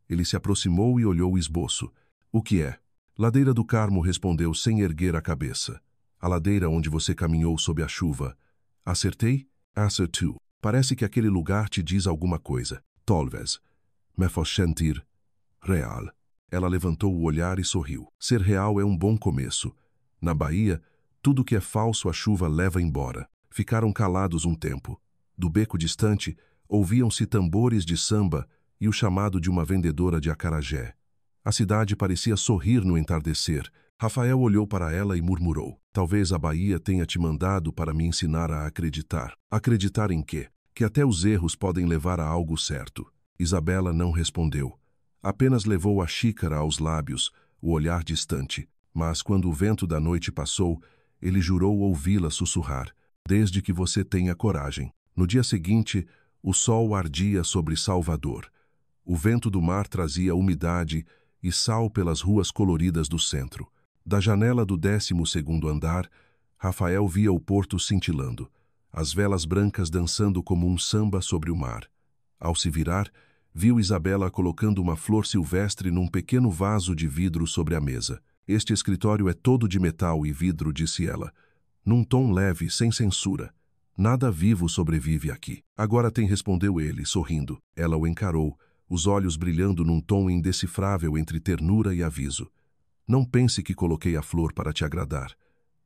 A: Ele se aproximou e olhou o esboço. O que é? Ladeira do Carmo, respondeu sem erguer a cabeça. A ladeira onde você caminhou sob a chuva. Acertei? Acertou. Parece que aquele lugar te diz alguma coisa. Talvez. Me faz sentir real. Ela levantou o olhar e sorriu. Ser real é um bom começo. Na Bahia, tudo que é falso a chuva leva embora. Ficaram calados um tempo. Do beco distante, ouviam-se tambores de samba e o chamado de uma vendedora de acarajé. A cidade parecia sorrir no entardecer. Rafael olhou para ela e murmurou. Talvez a Bahia tenha te mandado para me ensinar a acreditar. Acreditar em quê? Que até os erros podem levar a algo certo. Isabela não respondeu. Apenas levou a xícara aos lábios, o olhar distante. Mas quando o vento da noite passou, ele jurou ouvi-la sussurrar. Desde que você tenha coragem. No dia seguinte, o sol ardia sobre Salvador. O vento do mar trazia umidade e sal pelas ruas coloridas do centro. Da janela do 12º andar, Rafael via o porto cintilando, as velas brancas dançando como um samba sobre o mar. Ao se virar, viu Isabela colocando uma flor silvestre num pequeno vaso de vidro sobre a mesa. Este escritório é todo de metal e vidro, disse ela, num tom leve, sem censura. Nada vivo sobrevive aqui. Agora tem, respondeu ele, sorrindo. Ela o encarou, os olhos brilhando num tom indecifrável entre ternura e aviso. Não pense que coloquei a flor para te agradar.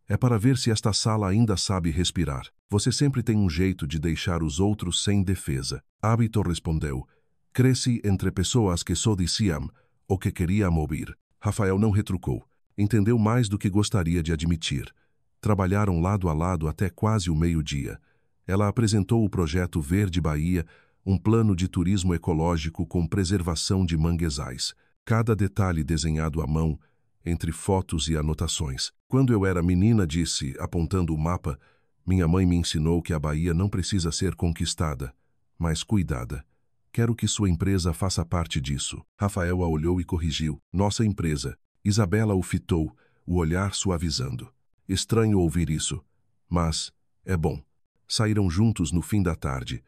A: É para ver se esta sala ainda sabe respirar. Você sempre tem um jeito de deixar os outros sem defesa. Hábito, respondeu. Cresci entre pessoas que só diziam o que queriam ouvir. Rafael não retrucou. Entendeu mais do que gostaria de admitir. Trabalharam lado a lado até quase o meio-dia. Ela apresentou o projeto Verde Bahia, Um plano de turismo ecológico com preservação de manguezais. Cada detalhe desenhado à mão, entre fotos e anotações. Quando eu era menina, disse, apontando o mapa, minha mãe me ensinou que a Bahia não precisa ser conquistada, mas cuidada. Quero que sua empresa faça parte disso. Rafael a olhou e corrigiu. Nossa empresa. Isabela o fitou, o olhar suavizando. Estranho ouvir isso, mas é bom. Saíram juntos no fim da tarde.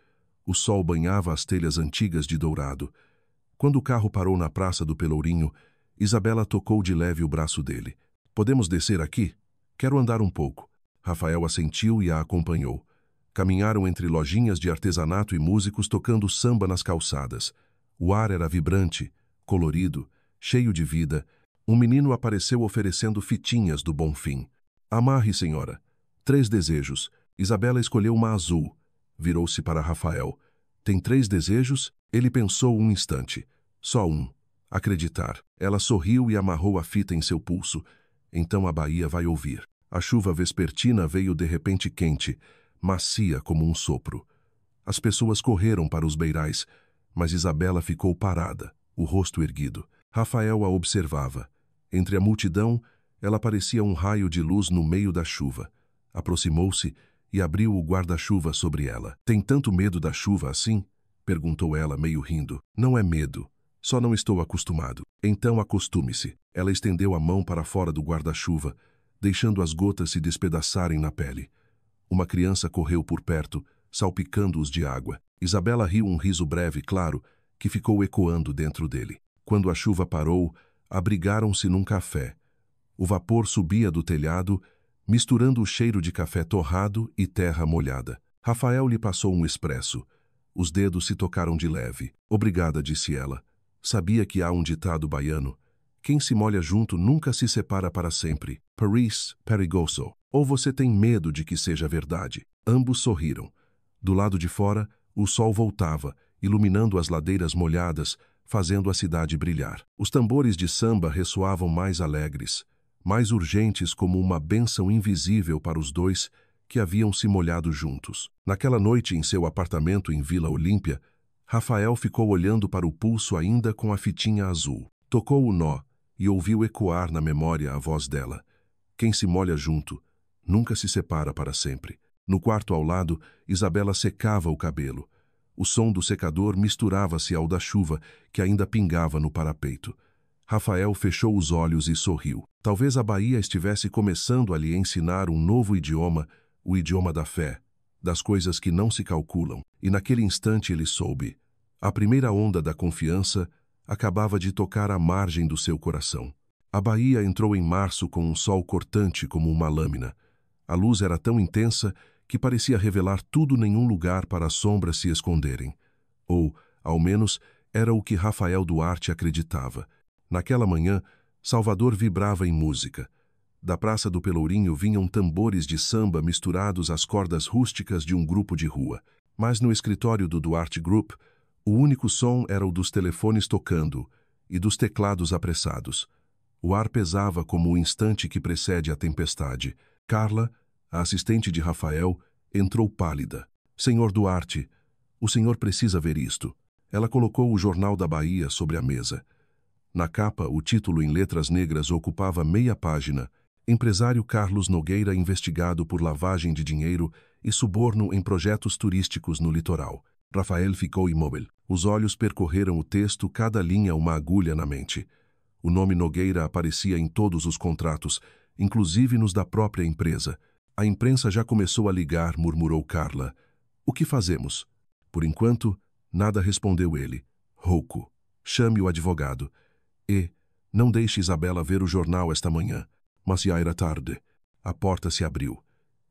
A: O sol banhava as telhas antigas de dourado. Quando o carro parou na Praça do Pelourinho, Isabela tocou de leve o braço dele. Podemos descer aqui? Quero andar um pouco. Rafael assentiu e a acompanhou. Caminharam entre lojinhas de artesanato e músicos tocando samba nas calçadas. O ar era vibrante, colorido, cheio de vida. Um menino apareceu oferecendo fitinhas do Bonfim. Amarre, senhora. 3 desejos. Isabela escolheu uma azul. Virou-se para Rafael. Tem 3 desejos? Ele pensou um instante. Só um. Acreditar. Ela sorriu e amarrou a fita em seu pulso. Então a Bahia vai ouvir. A chuva vespertina veio de repente quente, macia como um sopro. As pessoas correram para os beirais, mas Isabela ficou parada, o rosto erguido. Rafael a observava. Entre a multidão, ela parecia um raio de luz no meio da chuva. Aproximou-se e abriu o guarda-chuva sobre ela. Tem tanto medo da chuva assim? Perguntou ela, meio rindo. Não é medo. Só não estou acostumado. Então acostume-se. Ela estendeu a mão para fora do guarda-chuva, deixando as gotas se despedaçarem na pele. Uma criança correu por perto, salpicando-os de água. Isabela riu um riso breve, claro, que ficou ecoando dentro dele. Quando a chuva parou, abrigaram-se num café. O vapor subia do telhado, misturando o cheiro de café torrado e terra molhada. Rafael lhe passou um expresso. Os dedos se tocaram de leve. Obrigada, disse ela. Sabia que há um ditado baiano. Quem se molha junto nunca se separa para sempre. Paris, perigoso. Ou você tem medo de que seja verdade? Ambos sorriram. Do lado de fora, o sol voltava, iluminando as ladeiras molhadas, fazendo a cidade brilhar. Os tambores de samba ressoavam mais alegres, mais urgentes como uma bênção invisível para os dois que haviam se molhado juntos. Naquela noite em seu apartamento em Vila Olímpia, Rafael ficou olhando para o pulso ainda com a fitinha azul. Tocou o nó e ouviu ecoar na memória a voz dela. Quem se molha junto nunca se separa para sempre. No quarto ao lado, Isabela secava o cabelo. O som do secador misturava-se ao da chuva que ainda pingava no parapeito. Rafael fechou os olhos e sorriu. Talvez a Bahia estivesse começando a lhe ensinar um novo idioma, o idioma da fé, das coisas que não se calculam. E naquele instante ele soube. A primeira onda da confiança acabava de tocar a margem do seu coração. A Bahia entrou em março com um sol cortante como uma lâmina. A luz era tão intensa que parecia revelar tudo em um lugar para as sombras se esconderem. Ou, ao menos, era o que Rafael Duarte acreditava. Naquela manhã, Salvador vibrava em música. Da Praça do Pelourinho vinham tambores de samba misturados às cordas rústicas de um grupo de rua. Mas no escritório do Duarte Group, o único som era o dos telefones tocando e dos teclados apressados. O ar pesava como o instante que precede a tempestade. Carla, a assistente de Rafael, entrou pálida. Senhor Duarte, o senhor precisa ver isto. Ela colocou o Jornal da Bahia sobre a mesa. Na capa, o título em letras negras ocupava meia página. Empresário Carlos Nogueira investigado por lavagem de dinheiro e suborno em projetos turísticos no litoral. Rafael ficou imóvel. Os olhos percorreram o texto, cada linha uma agulha na mente. O nome Nogueira aparecia em todos os contratos, inclusive nos da própria empresa. A imprensa já começou a ligar, murmurou Carla. O que fazemos? Por enquanto, nada, respondeu ele. Rouco. Chame o advogado. E não deixe Isabela ver o jornal esta manhã. Mas já era tarde. A porta se abriu.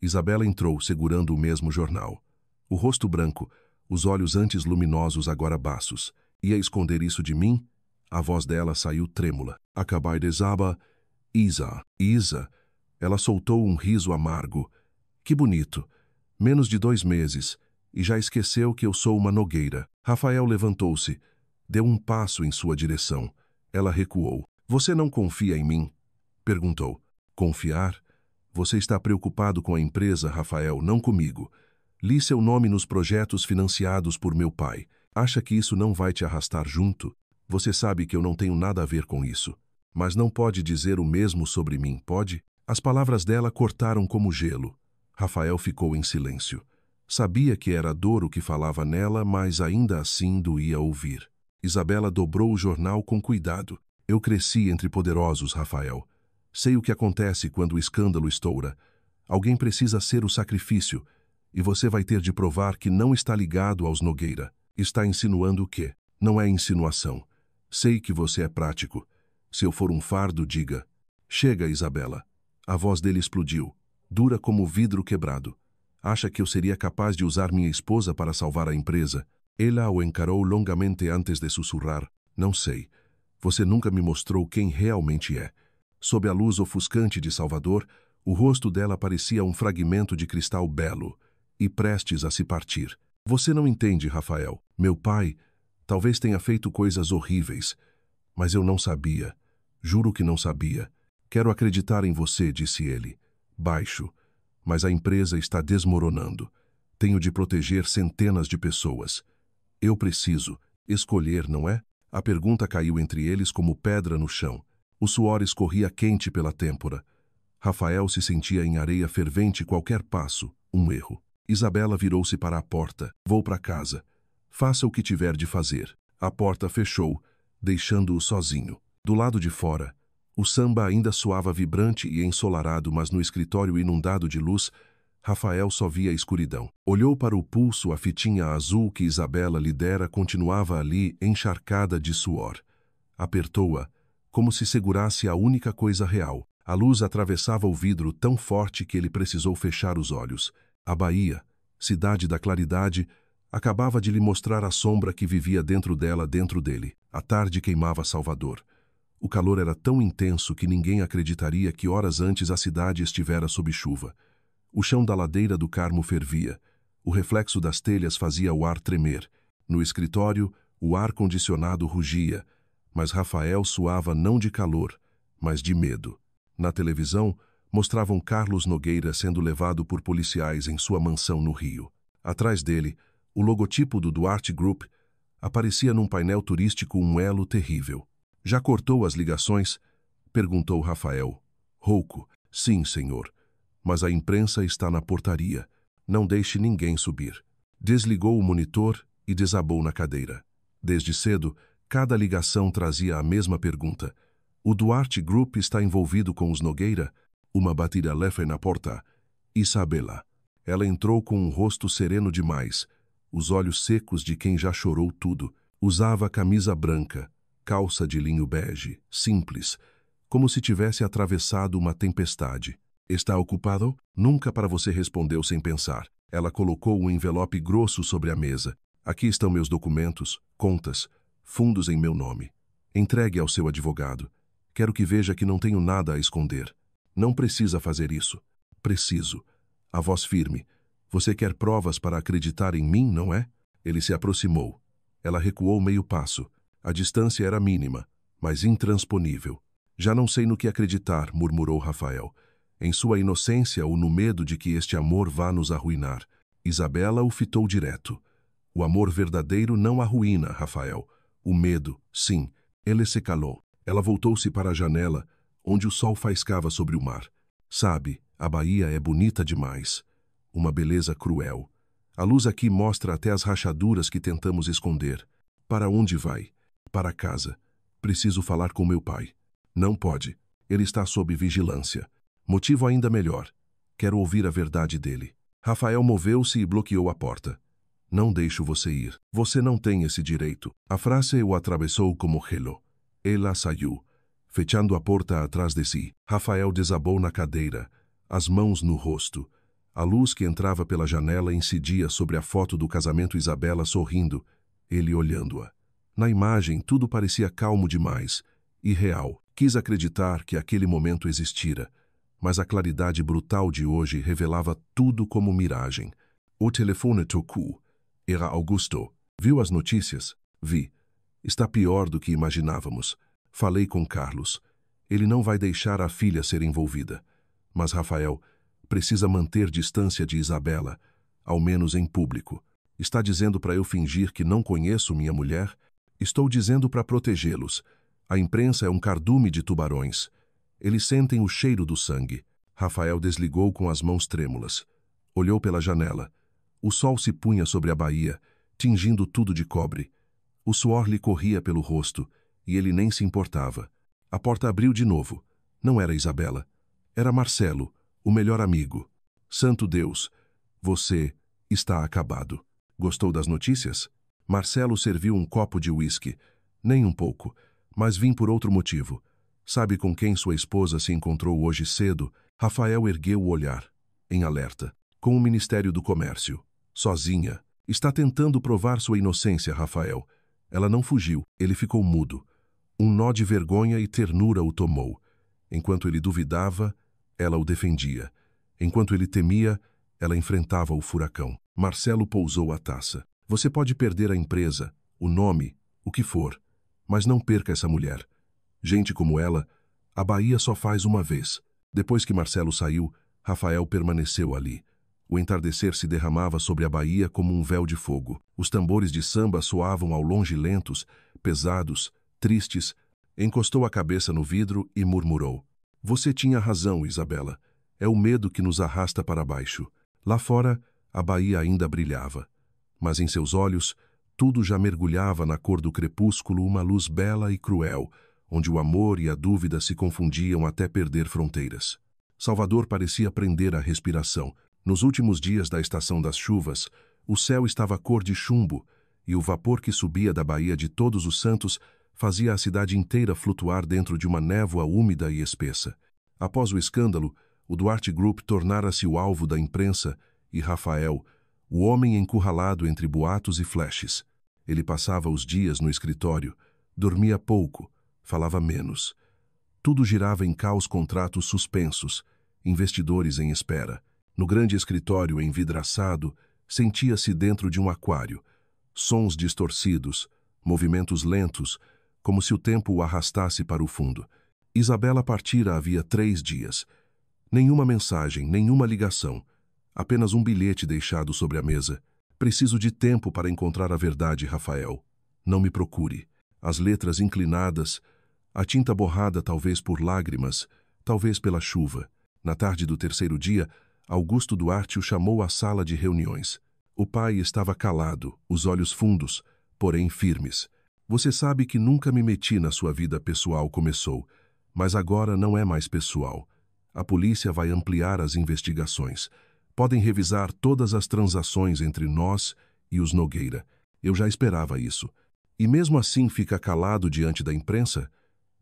A: Isabela entrou, segurando o mesmo jornal. O rosto branco, os olhos antes luminosos, agora baços. Ia esconder isso de mim? A voz dela saiu trêmula. Acabai de Zaba. Isa. Ela soltou um riso amargo. Que bonito. Menos de 2 meses. E já esqueceu que eu sou uma Nogueira. Rafael levantou-se. Deu um passo em sua direção. Ela recuou. Você não confia em mim? Perguntou. Confiar? Você está preocupado com a empresa, Rafael, não comigo. Li seu nome nos projetos financiados por meu pai. Acha que isso não vai te arrastar junto? Você sabe que eu não tenho nada a ver com isso. Mas não pode dizer o mesmo sobre mim, pode? As palavras dela cortaram como gelo. Rafael ficou em silêncio. Sabia que era dor o que falava nela, mas ainda assim doía ouvir. Isabela dobrou o jornal com cuidado. Eu cresci entre poderosos, Rafael. Sei o que acontece quando o escândalo estoura. Alguém precisa ser o sacrifício, e você vai ter de provar que não está ligado aos Nogueira. Está insinuando o quê? Não é insinuação. Sei que você é prático. Se eu for um fardo, diga. Chega, Isabela. A voz dele explodiu, dura como vidro quebrado. Acha que eu seria capaz de usar minha esposa para salvar a empresa? Ela o encarou longamente antes de sussurrar. Não sei. Você nunca me mostrou quem realmente é. Sob a luz ofuscante de Salvador, o rosto dela parecia um fragmento de cristal belo e prestes a se partir. Você não entende, Rafael. Meu pai talvez tenha feito coisas horríveis, mas eu não sabia. Juro que não sabia. Quero acreditar em você, disse ele. Baixo. Mas a empresa está desmoronando. Tenho de proteger centenas de pessoas. Eu preciso escolher, não é? A pergunta caiu entre eles como pedra no chão. O suor escorria quente pela têmpora. Rafael se sentia em areia fervente qualquer passo, um erro. Isabela virou-se para a porta. Vou para casa. Faça o que tiver de fazer. A porta fechou, deixando-o sozinho. Do lado de fora, o samba ainda soava vibrante e ensolarado, mas no escritório inundado de luz, Rafael só via escuridão. Olhou para o pulso, a fitinha azul que Isabela lhe dera continuava ali, encharcada de suor. Apertou-a, como se segurasse a única coisa real. A luz atravessava o vidro tão forte que ele precisou fechar os olhos. A Bahia, cidade da claridade, acabava de lhe mostrar a sombra que vivia dentro dela, dentro dele. A tarde queimava Salvador. O calor era tão intenso que ninguém acreditaria que horas antes a cidade estivera sob chuva. O chão da ladeira do Carmo fervia. O reflexo das telhas fazia o ar tremer. No escritório, o ar-condicionado rugia, mas Rafael suava não de calor, mas de medo. Na televisão, mostravam Carlos Nogueira sendo levado por policiais em sua mansão no Rio. Atrás dele, o logotipo do Duarte Group aparecia num painel turístico, um elo terrível. Já cortou as ligações? Perguntou Rafael. Rouco. Sim, senhor. Mas a imprensa está na portaria. Não deixe ninguém subir. Desligou o monitor e desabou na cadeira. Desde cedo, cada ligação trazia a mesma pergunta. O Duarte Group está envolvido com os Nogueira? Uma batida leve na porta. Isabela. Ela entrou com um rosto sereno demais, os olhos secos de quem já chorou tudo. Usava camisa branca, calça de linho bege, simples, como se tivesse atravessado uma tempestade. Está ocupado? Nunca para você respondeu sem pensar. Ela colocou um envelope grosso sobre a mesa. Aqui estão meus documentos, contas, fundos em meu nome. Entregue ao seu advogado. Quero que veja que não tenho nada a esconder. Não precisa fazer isso. Preciso. A voz firme. Você quer provas para acreditar em mim, não é? Ele se aproximou. Ela recuou meio passo. A distância era mínima, mas intransponível. Já não sei no que acreditar, murmurou Rafael. Em sua inocência ou no medo de que este amor vá nos arruinar. Isabela o fitou direto. O amor verdadeiro não arruína, Rafael. O medo, sim. Ele se calou. Ela voltou-se para a janela, onde o sol faiscava sobre o mar. Sabe, a Bahia é bonita demais. Uma beleza cruel. A luz aqui mostra até as rachaduras que tentamos esconder. Para onde vai? Para casa. Preciso falar com meu pai. Não pode. Ele está sob vigilância. Motivo ainda melhor. Quero ouvir a verdade dele. Rafael moveu-se e bloqueou a porta. Não deixo você ir. Você não tem esse direito. A frase o atravessou como gelo. Ela saiu, fechando a porta atrás de si. Rafael desabou na cadeira, as mãos no rosto. A luz que entrava pela janela incidia sobre a foto do casamento, Isabela sorrindo, ele olhando-a. Na imagem, tudo parecia calmo demais, irreal. Quis acreditar que aquele momento existira, mas a claridade brutal de hoje revelava tudo como miragem. O telefone tocou. Era Augusto. Viu as notícias? Vi. Está pior do que imaginávamos. Falei com Carlos. Ele não vai deixar a filha ser envolvida. Mas Rafael precisa manter distância de Isabela. ao menos em público. Está dizendo para eu fingir que não conheço minha mulher? Estou dizendo para protegê-los. A imprensa é um cardume de tubarões. Eles sentem o cheiro do sangue. Rafael desligou com as mãos trêmulas. Olhou pela janela. O sol se punha sobre a baía, tingindo tudo de cobre. O suor lhe corria pelo rosto, e ele nem se importava. A porta abriu de novo. Não era Isabela. Era Marcelo, o melhor amigo. Santo Deus, você está acabado. Gostou das notícias? Marcelo serviu um copo de uísque. Nem um pouco, mas vim por outro motivo. Sabe com quem sua esposa se encontrou hoje cedo? Rafael ergueu o olhar, em alerta. Com o Ministério do Comércio. Sozinha. Está tentando provar sua inocência, Rafael. Ela não fugiu, ele ficou mudo. Um nó de vergonha e ternura o tomou. Enquanto ele duvidava, ela o defendia. Enquanto ele temia, ela enfrentava o furacão. Marcelo pousou a taça. Você pode perder a empresa, o nome, o que for, mas não perca essa mulher. Gente como ela, a Bahia só faz uma vez. Depois que Marcelo saiu, Rafael permaneceu ali. O entardecer se derramava sobre a baía como um véu de fogo. Os tambores de samba soavam ao longe lentos, pesados, tristes. Encostou a cabeça no vidro e murmurou. Você tinha razão, Isabela. É o medo que nos arrasta para baixo. Lá fora, a baía ainda brilhava. Mas em seus olhos, tudo já mergulhava na cor do crepúsculo, uma luz bela e cruel, onde o amor e a dúvida se confundiam até perder fronteiras. Salvador parecia prender a respiração. Nos últimos dias da estação das chuvas, o céu estava cor de chumbo, e o vapor que subia da Baía de Todos os Santos fazia a cidade inteira flutuar dentro de uma névoa úmida e espessa. Após o escândalo, o Duarte Group tornara-se o alvo da imprensa e Rafael, o homem encurralado entre boatos e flashes. Ele passava os dias no escritório, dormia pouco, falava menos. Tudo girava em caos, contratos suspensos, investidores em espera. No grande escritório envidraçado, sentia-se dentro de um aquário. Sons distorcidos, movimentos lentos, como se o tempo o arrastasse para o fundo. Isabela partira havia 3 dias. Nenhuma mensagem, nenhuma ligação. Apenas um bilhete deixado sobre a mesa. Preciso de tempo para encontrar a verdade, Rafael. Não me procure. As letras inclinadas, a tinta borrada talvez por lágrimas, talvez pela chuva. Na tarde do 3º dia, Augusto Duarte o chamou à sala de reuniões. O pai estava calado, os olhos fundos, porém firmes. Você sabe que nunca me meti na sua vida pessoal, começou, mas agora não é mais pessoal. A polícia vai ampliar as investigações. Podem revisar todas as transações entre nós e os Nogueira. Eu já esperava isso. E mesmo assim fica calado diante da imprensa?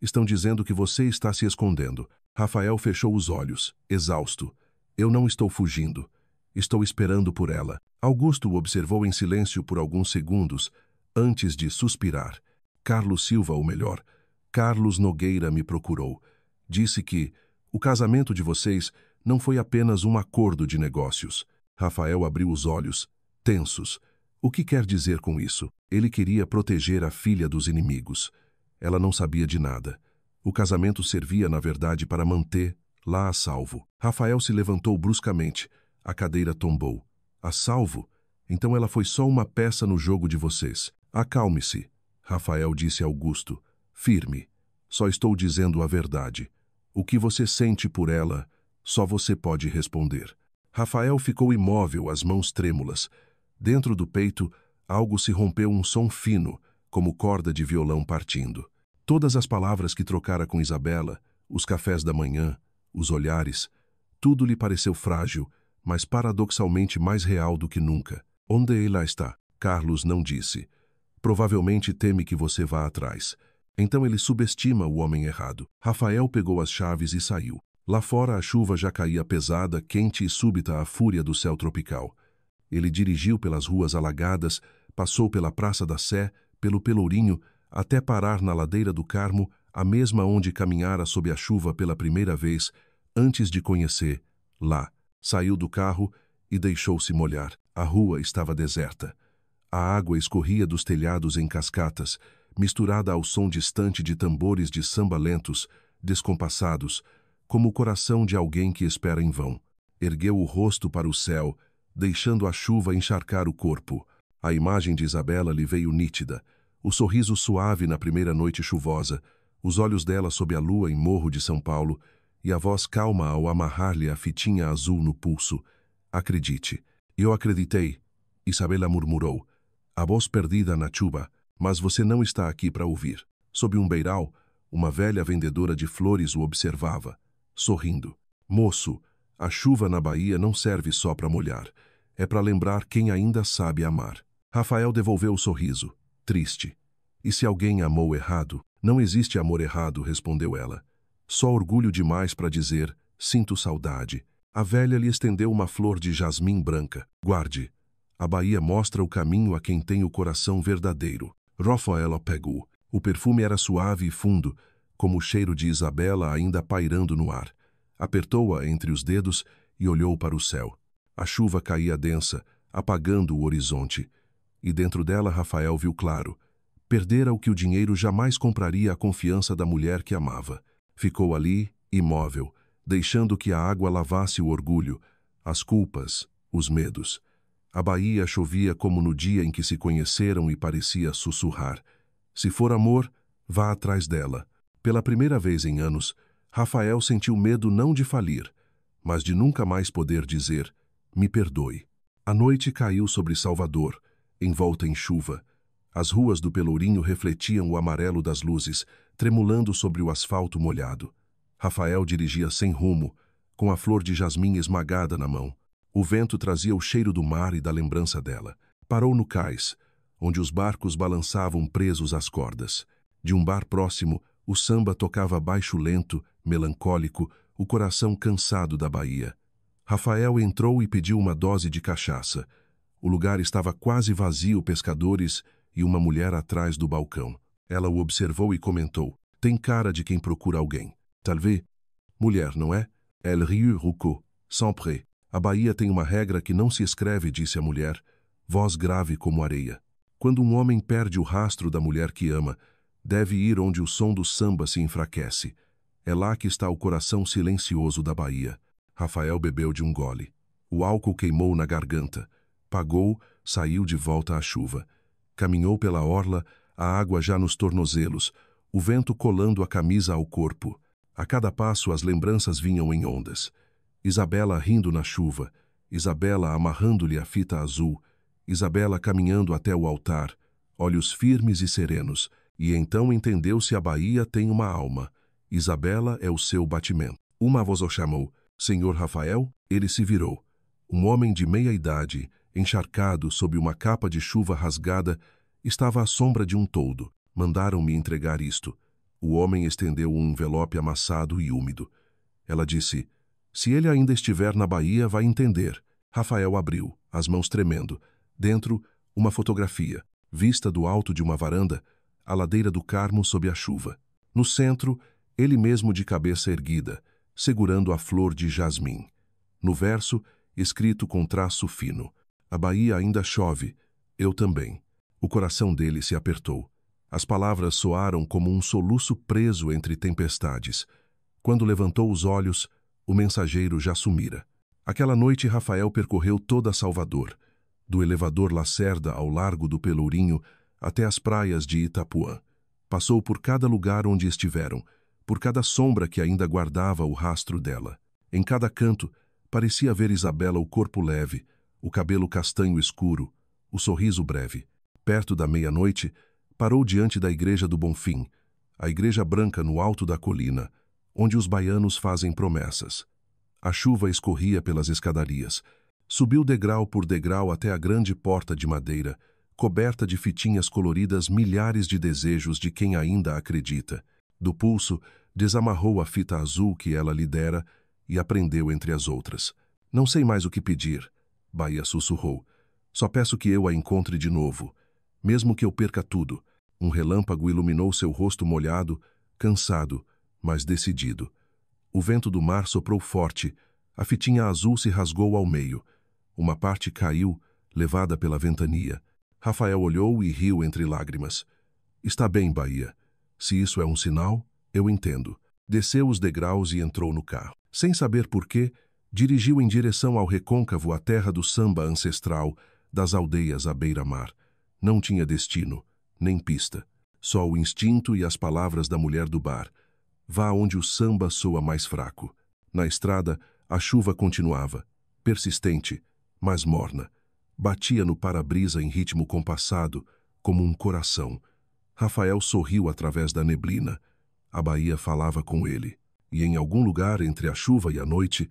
A: Estão dizendo que você está se escondendo. Rafael fechou os olhos, exausto. Eu não estou fugindo. Estou esperando por ela. Augusto o observou em silêncio por alguns segundos, antes de suspirar. Carlos Silva, ou melhor, Carlos Nogueira me procurou. Disse que o casamento de vocês não foi apenas um acordo de negócios. Rafael abriu os olhos, tensos. O que quer dizer com isso? Ele queria proteger a filha dos inimigos. Ela não sabia de nada. O casamento servia, na verdade, para manter lá a salvo. Rafael se levantou bruscamente. A cadeira tombou. A salvo? Então ela foi só uma peça no jogo de vocês. Acalme-se, Rafael disse a Augusto. Firme. Só estou dizendo a verdade. O que você sente por ela, só você pode responder. Rafael ficou imóvel, as mãos trêmulas. Dentro do peito, algo se rompeu, um som fino, como corda de violão partindo. Todas as palavras que trocara com Isabela, os cafés da manhã, os olhares, tudo lhe pareceu frágil, mas paradoxalmente mais real do que nunca. Onde ela está? Carlos não disse. Provavelmente teme que você vá atrás. Então ele subestima o homem errado. Rafael pegou as chaves e saiu. Lá fora a chuva já caía pesada, quente e súbita à fúria do céu tropical. Ele dirigiu pelas ruas alagadas, passou pela Praça da Sé, pelo Pelourinho, até parar na ladeira do Carmo, a mesma onde caminhara sob a chuva pela primeira vez, antes de conhecer, lá. Saiu do carro e deixou-se molhar. A rua estava deserta. A água escorria dos telhados em cascatas, misturada ao som distante de tambores de samba lentos, descompassados, como o coração de alguém que espera em vão. Ergueu o rosto para o céu, deixando a chuva encharcar o corpo. A imagem de Isabela lhe veio nítida. O sorriso suave na primeira noite chuvosa, os olhos dela sob a lua em Morro de São Paulo e a voz calma ao amarrar-lhe a fitinha azul no pulso. Acredite. Eu acreditei, Isabela murmurou, a voz perdida na chuva, mas você não está aqui para ouvir. Sob um beiral, uma velha vendedora de flores o observava, sorrindo. Moço, a chuva na Bahia não serve só para molhar. É para lembrar quem ainda sabe amar. Rafael devolveu o sorriso, triste. E se alguém amou errado? Não existe amor errado, respondeu ela. Só orgulho demais para dizer, sinto saudade. A velha lhe estendeu uma flor de jasmim branca. Guarde. A Bahia mostra o caminho a quem tem o coração verdadeiro. Rafael pegou. O perfume era suave e fundo, como o cheiro de Isabela ainda pairando no ar. Apertou-a entre os dedos e olhou para o céu. A chuva caía densa, apagando o horizonte. E dentro dela Rafael viu claro. Perdera o que o dinheiro jamais compraria a confiança da mulher que amava. Ficou ali, imóvel, deixando que a água lavasse o orgulho, as culpas, os medos. A Bahia chovia como no dia em que se conheceram e parecia sussurrar. Se for amor, vá atrás dela. Pela primeira vez em anos, Rafael sentiu medo não de falir, mas de nunca mais poder dizer, me perdoe. A noite caiu sobre Salvador, envolta em chuva. As ruas do Pelourinho refletiam o amarelo das luzes, tremulando sobre o asfalto molhado. Rafael dirigia sem rumo, com a flor de jasmim esmagada na mão. O vento trazia o cheiro do mar e da lembrança dela. Parou no cais, onde os barcos balançavam presos às cordas. De um bar próximo, o samba tocava baixo lento, melancólico, o coração cansado da Bahia. Rafael entrou e pediu uma dose de cachaça. O lugar estava quase vazio, pescadores e uma mulher atrás do balcão. Ela o observou e comentou, tem cara de quem procura alguém. Talvez. Mulher, não é? Elle riu roucou, sans pré. A Bahia tem uma regra que não se escreve, disse a mulher, voz grave como areia. Quando um homem perde o rastro da mulher que ama, deve ir onde o som do samba se enfraquece. É lá que está o coração silencioso da Bahia. Rafael bebeu de um gole. O álcool queimou na garganta. Pagou, saiu de volta à chuva. Caminhou pela orla, a água já nos tornozelos, o vento colando a camisa ao corpo. A cada passo as lembranças vinham em ondas. Isabela rindo na chuva, Isabela amarrando-lhe a fita azul, Isabela caminhando até o altar, olhos firmes e serenos, e então entendeu se a Bahia tem uma alma. Isabela é o seu batimento. Uma voz o chamou, Senhor Rafael? Ele se virou. Um homem de meia idade, encharcado sob uma capa de chuva rasgada, estava à sombra de um toldo. Mandaram-me entregar isto. O homem estendeu um envelope amassado e úmido. Ela disse, se ele ainda estiver na Bahia, vai entender. Rafael abriu, as mãos tremendo. Dentro, uma fotografia, vista do alto de uma varanda, a ladeira do Carmo sob a chuva. No centro, ele mesmo de cabeça erguida, segurando a flor de jasmim. No verso, escrito com traço fino, a Bahia ainda chove, eu também. O coração dele se apertou. As palavras soaram como um soluço preso entre tempestades. Quando levantou os olhos, o mensageiro já sumira. Aquela noite Rafael percorreu toda Salvador, do elevador Lacerda ao largo do Pelourinho até as praias de Itapuã. Passou por cada lugar onde estiveram, por cada sombra que ainda guardava o rastro dela. Em cada canto, parecia ver Isabela o corpo leve, o cabelo castanho escuro, o sorriso breve. Perto da meia-noite, parou diante da igreja do Bonfim, a igreja branca no alto da colina, onde os baianos fazem promessas. A chuva escorria pelas escadarias. Subiu degrau por degrau até a grande porta de madeira, coberta de fitinhas coloridas, milhares de desejos de quem ainda acredita. Do pulso, desamarrou a fita azul que ela lhe dera e a prendeu entre as outras. Não sei mais o que pedir, Bahia sussurrou. Só peço que eu a encontre de novo. Mesmo que eu perca tudo. Um relâmpago iluminou seu rosto molhado, cansado, mas decidido. O vento do mar soprou forte, a fitinha azul se rasgou ao meio. Uma parte caiu, levada pela ventania. Rafael olhou e riu entre lágrimas. Está bem, Bahia. Se isso é um sinal, eu entendo. Desceu os degraus e entrou no carro. Sem saber por quê, Dirigiu em direção ao recôncavo, a terra do samba ancestral, das aldeias à beira-mar. Não tinha destino, nem pista. Só o instinto e as palavras da mulher do bar. Vá onde o samba soa mais fraco. Na estrada, a chuva continuava, persistente, mas morna. Batia no para-brisa em ritmo compassado, como um coração. Rafael sorriu através da neblina. A Bahia falava com ele. E em algum lugar entre a chuva e a noite,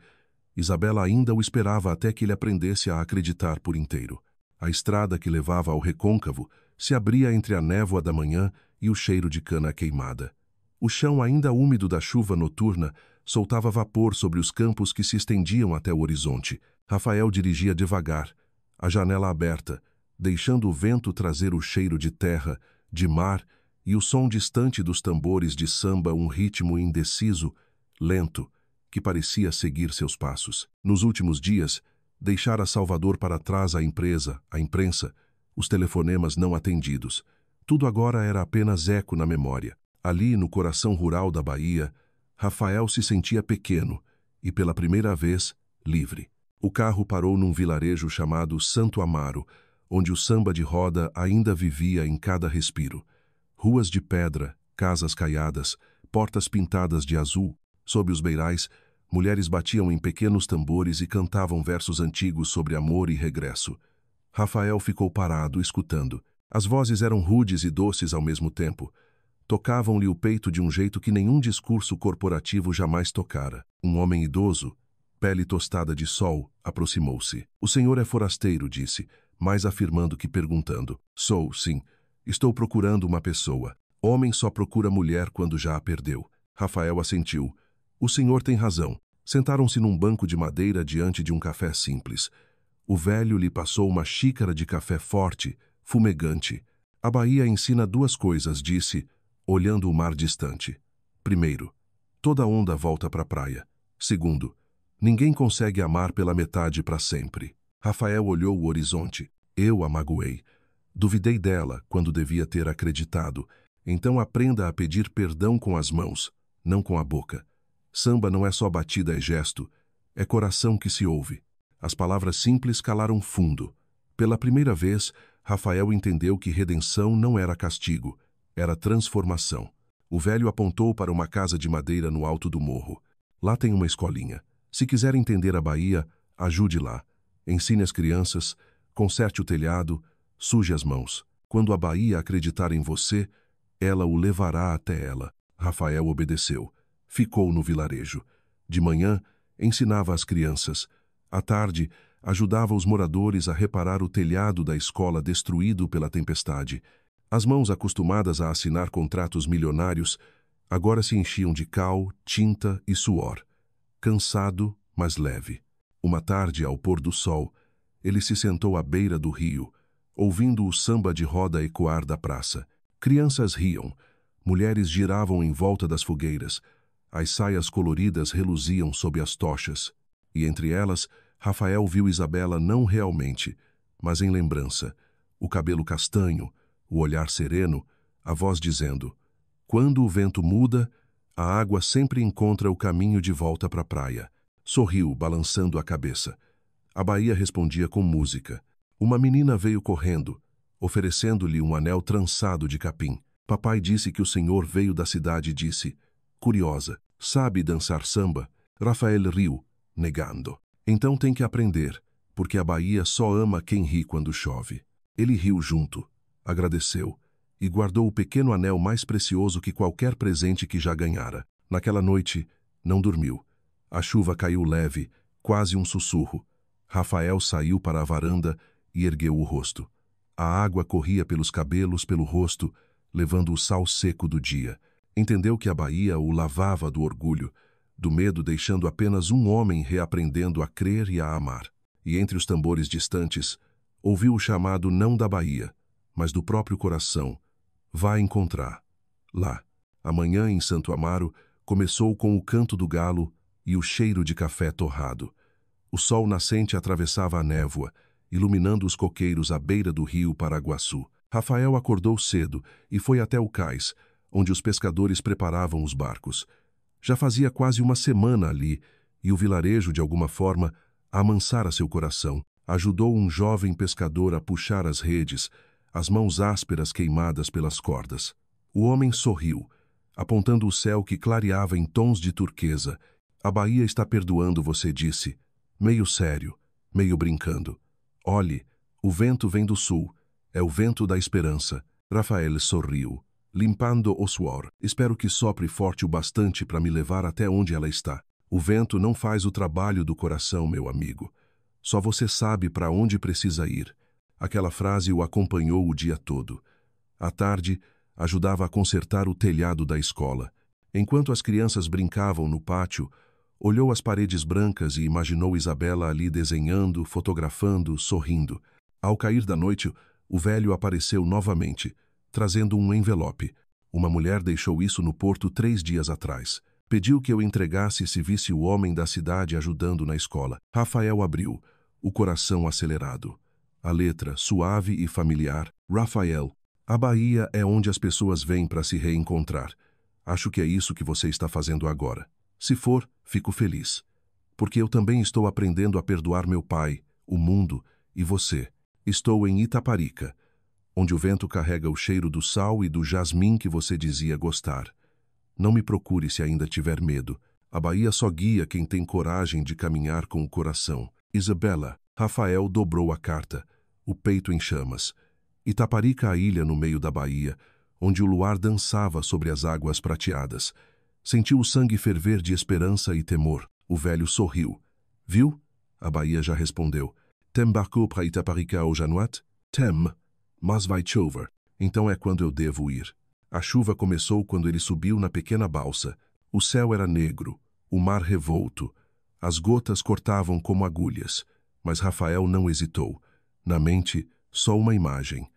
A: Isabela ainda o esperava até que ele aprendesse a acreditar por inteiro. A estrada que levava ao recôncavo se abria entre a névoa da manhã e o cheiro de cana queimada. O chão ainda úmido da chuva noturna soltava vapor sobre os campos que se estendiam até o horizonte. Rafael dirigia devagar, a janela aberta, deixando o vento trazer o cheiro de terra, de mar e o som distante dos tambores de samba, um ritmo indeciso, lento, que parecia seguir seus passos. Nos últimos dias, deixara Salvador para trás a empresa, a imprensa, os telefonemas não atendidos. Tudo agora era apenas eco na memória. Ali, no coração rural da Bahia, Rafael se sentia pequeno e, pela primeira vez, livre. O carro parou num vilarejo chamado Santo Amaro, onde o samba de roda ainda vivia em cada respiro. Ruas de pedra, casas caiadas, portas pintadas de azul. Sob os beirais, mulheres batiam em pequenos tambores e cantavam versos antigos sobre amor e regresso. Rafael ficou parado, escutando. As vozes eram rudes e doces ao mesmo tempo. Tocavam-lhe o peito de um jeito que nenhum discurso corporativo jamais tocara. Um homem idoso, pele tostada de sol, aproximou-se. "O senhor é forasteiro", disse, mais afirmando que perguntando. "Sou, sim. Estou procurando uma pessoa. Homem só procura mulher quando já a perdeu." Rafael assentiu. "O senhor tem razão." Sentaram-se num banco de madeira diante de um café simples. O velho lhe passou uma xícara de café forte, fumegante. "A Bahia ensina duas coisas", disse, olhando o mar distante. "Primeiro, toda onda volta para a praia. Segundo, ninguém consegue amar pela metade para sempre." Rafael olhou o horizonte. "Eu a magoei. Duvidei dela quando devia ter acreditado. Então aprenda a pedir perdão com as mãos, não com a boca. Samba não é só batida, é gesto. É coração que se ouve." As palavras simples calaram fundo. Pela primeira vez, Rafael entendeu que redenção não era castigo, era transformação. O velho apontou para uma casa de madeira no alto do morro. "Lá tem uma escolinha. Se quiser entender a Bahia, ajude lá. Ensine as crianças, conserte o telhado, suje as mãos. Quando a Bahia acreditar em você, ela o levará até ela." Rafael obedeceu. Ficou no vilarejo. De manhã, ensinava as crianças. À tarde, ajudava os moradores a reparar o telhado da escola destruído pela tempestade. As mãos acostumadas a assinar contratos milionários agora se enchiam de cal, tinta e suor. Cansado, mas leve. Uma tarde, ao pôr do sol, ele se sentou à beira do rio, ouvindo o samba de roda ecoar da praça. Crianças riam, mulheres giravam em volta das fogueiras, as saias coloridas reluziam sob as tochas, e entre elas, Rafael viu Isabela não realmente, mas em lembrança, o cabelo castanho, o olhar sereno, a voz dizendo: "Quando o vento muda, a água sempre encontra o caminho de volta para a praia." Sorriu, balançando a cabeça. A Bahia respondia com música. Uma menina veio correndo, oferecendo-lhe um anel trançado de capim. "Papai disse que o senhor veio da cidade", e disse. "Curiosa, sabe dançar samba?" Rafael riu, negando. "Então tem que aprender, porque a Bahia só ama quem ri quando chove." Ele riu junto, agradeceu e guardou o pequeno anel mais precioso que qualquer presente que já ganhara. Naquela noite, não dormiu. A chuva caiu leve, quase um sussurro. Rafael saiu para a varanda e ergueu o rosto. A água corria pelos cabelos, pelo rosto, levando o sal seco do dia. Entendeu que a Bahia o lavava do orgulho, do medo, deixando apenas um homem reaprendendo a crer e a amar. E entre os tambores distantes, ouviu o chamado não da Bahia, mas do próprio coração. Vá encontrar. Lá. Amanhã, em Santo Amaro, começou com o canto do galo e o cheiro de café torrado. O sol nascente atravessava a névoa, iluminando os coqueiros à beira do rio Paraguaçu. Rafael acordou cedo e foi até o cais, onde os pescadores preparavam os barcos. Já fazia quase uma semana ali, e o vilarejo, de alguma forma, amansara seu coração. Ajudou um jovem pescador a puxar as redes, as mãos ásperas queimadas pelas cordas. O homem sorriu, apontando o céu que clareava em tons de turquesa. A Bahia está perdoando, você disse, meio sério, meio brincando. Olhe, o vento vem do sul, é o vento da esperança. Rafael sorriu, limpando o suor. Espero que sopre forte o bastante para me levar até onde ela está. O vento não faz o trabalho do coração, meu amigo. Só você sabe para onde precisa ir. Aquela frase o acompanhou o dia todo. À tarde, ajudava a consertar o telhado da escola. Enquanto as crianças brincavam no pátio, olhou as paredes brancas e imaginou Isabela ali desenhando, fotografando, sorrindo. Ao cair da noite, o velho apareceu novamente, trazendo um envelope. Uma mulher deixou isso no porto 3 dias atrás. Pediu que eu entregasse se visse o homem da cidade ajudando na escola. Rafael abriu, o coração acelerado. A letra, suave e familiar. Rafael, a Bahia é onde as pessoas vêm para se reencontrar. Acho que é isso que você está fazendo agora. Se for, fico feliz. Porque eu também estou aprendendo a perdoar meu pai, o mundo e você. Estou em Itaparica, onde o vento carrega o cheiro do sal e do jasmim que você dizia gostar. Não me procure se ainda tiver medo. A Bahia só guia quem tem coragem de caminhar com o coração. Isabela. Rafael dobrou a carta, o peito em chamas. Itaparica, a ilha no meio da Bahia, onde o luar dançava sobre as águas prateadas. Sentiu o sangue ferver de esperança e temor. O velho sorriu. Viu? A Bahia já respondeu. Tem barco para Itaparica hoje à noite? Tem, mas vai chover. Então é quando eu devo ir. A chuva começou quando ele subiu na pequena balsa. O céu era negro, o mar revolto. As gotas cortavam como agulhas. Mas Rafael não hesitou. Na mente, só uma imagem.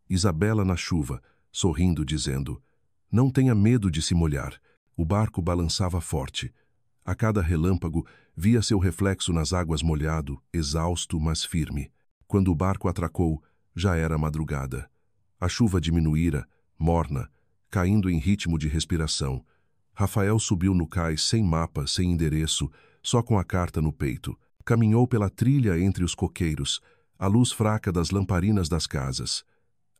A: Isabela na chuva, sorrindo, dizendo: não tenha medo de se molhar. O barco balançava forte. A cada relâmpago, via seu reflexo nas águas molhado, exausto, mas firme. Quando o barco atracou, já era madrugada. A chuva diminuíra, morna, caindo em ritmo de respiração. Rafael subiu no cais sem mapa, sem endereço, só com a carta no peito. Caminhou pela trilha entre os coqueiros, a luz fraca das lamparinas das casas.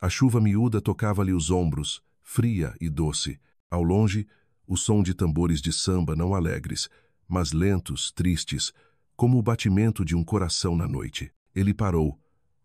A: A chuva miúda tocava-lhe os ombros, fria e doce. Ao longe, o som de tambores de samba não alegres, mas lentos, tristes, como o batimento de um coração na noite. Ele parou,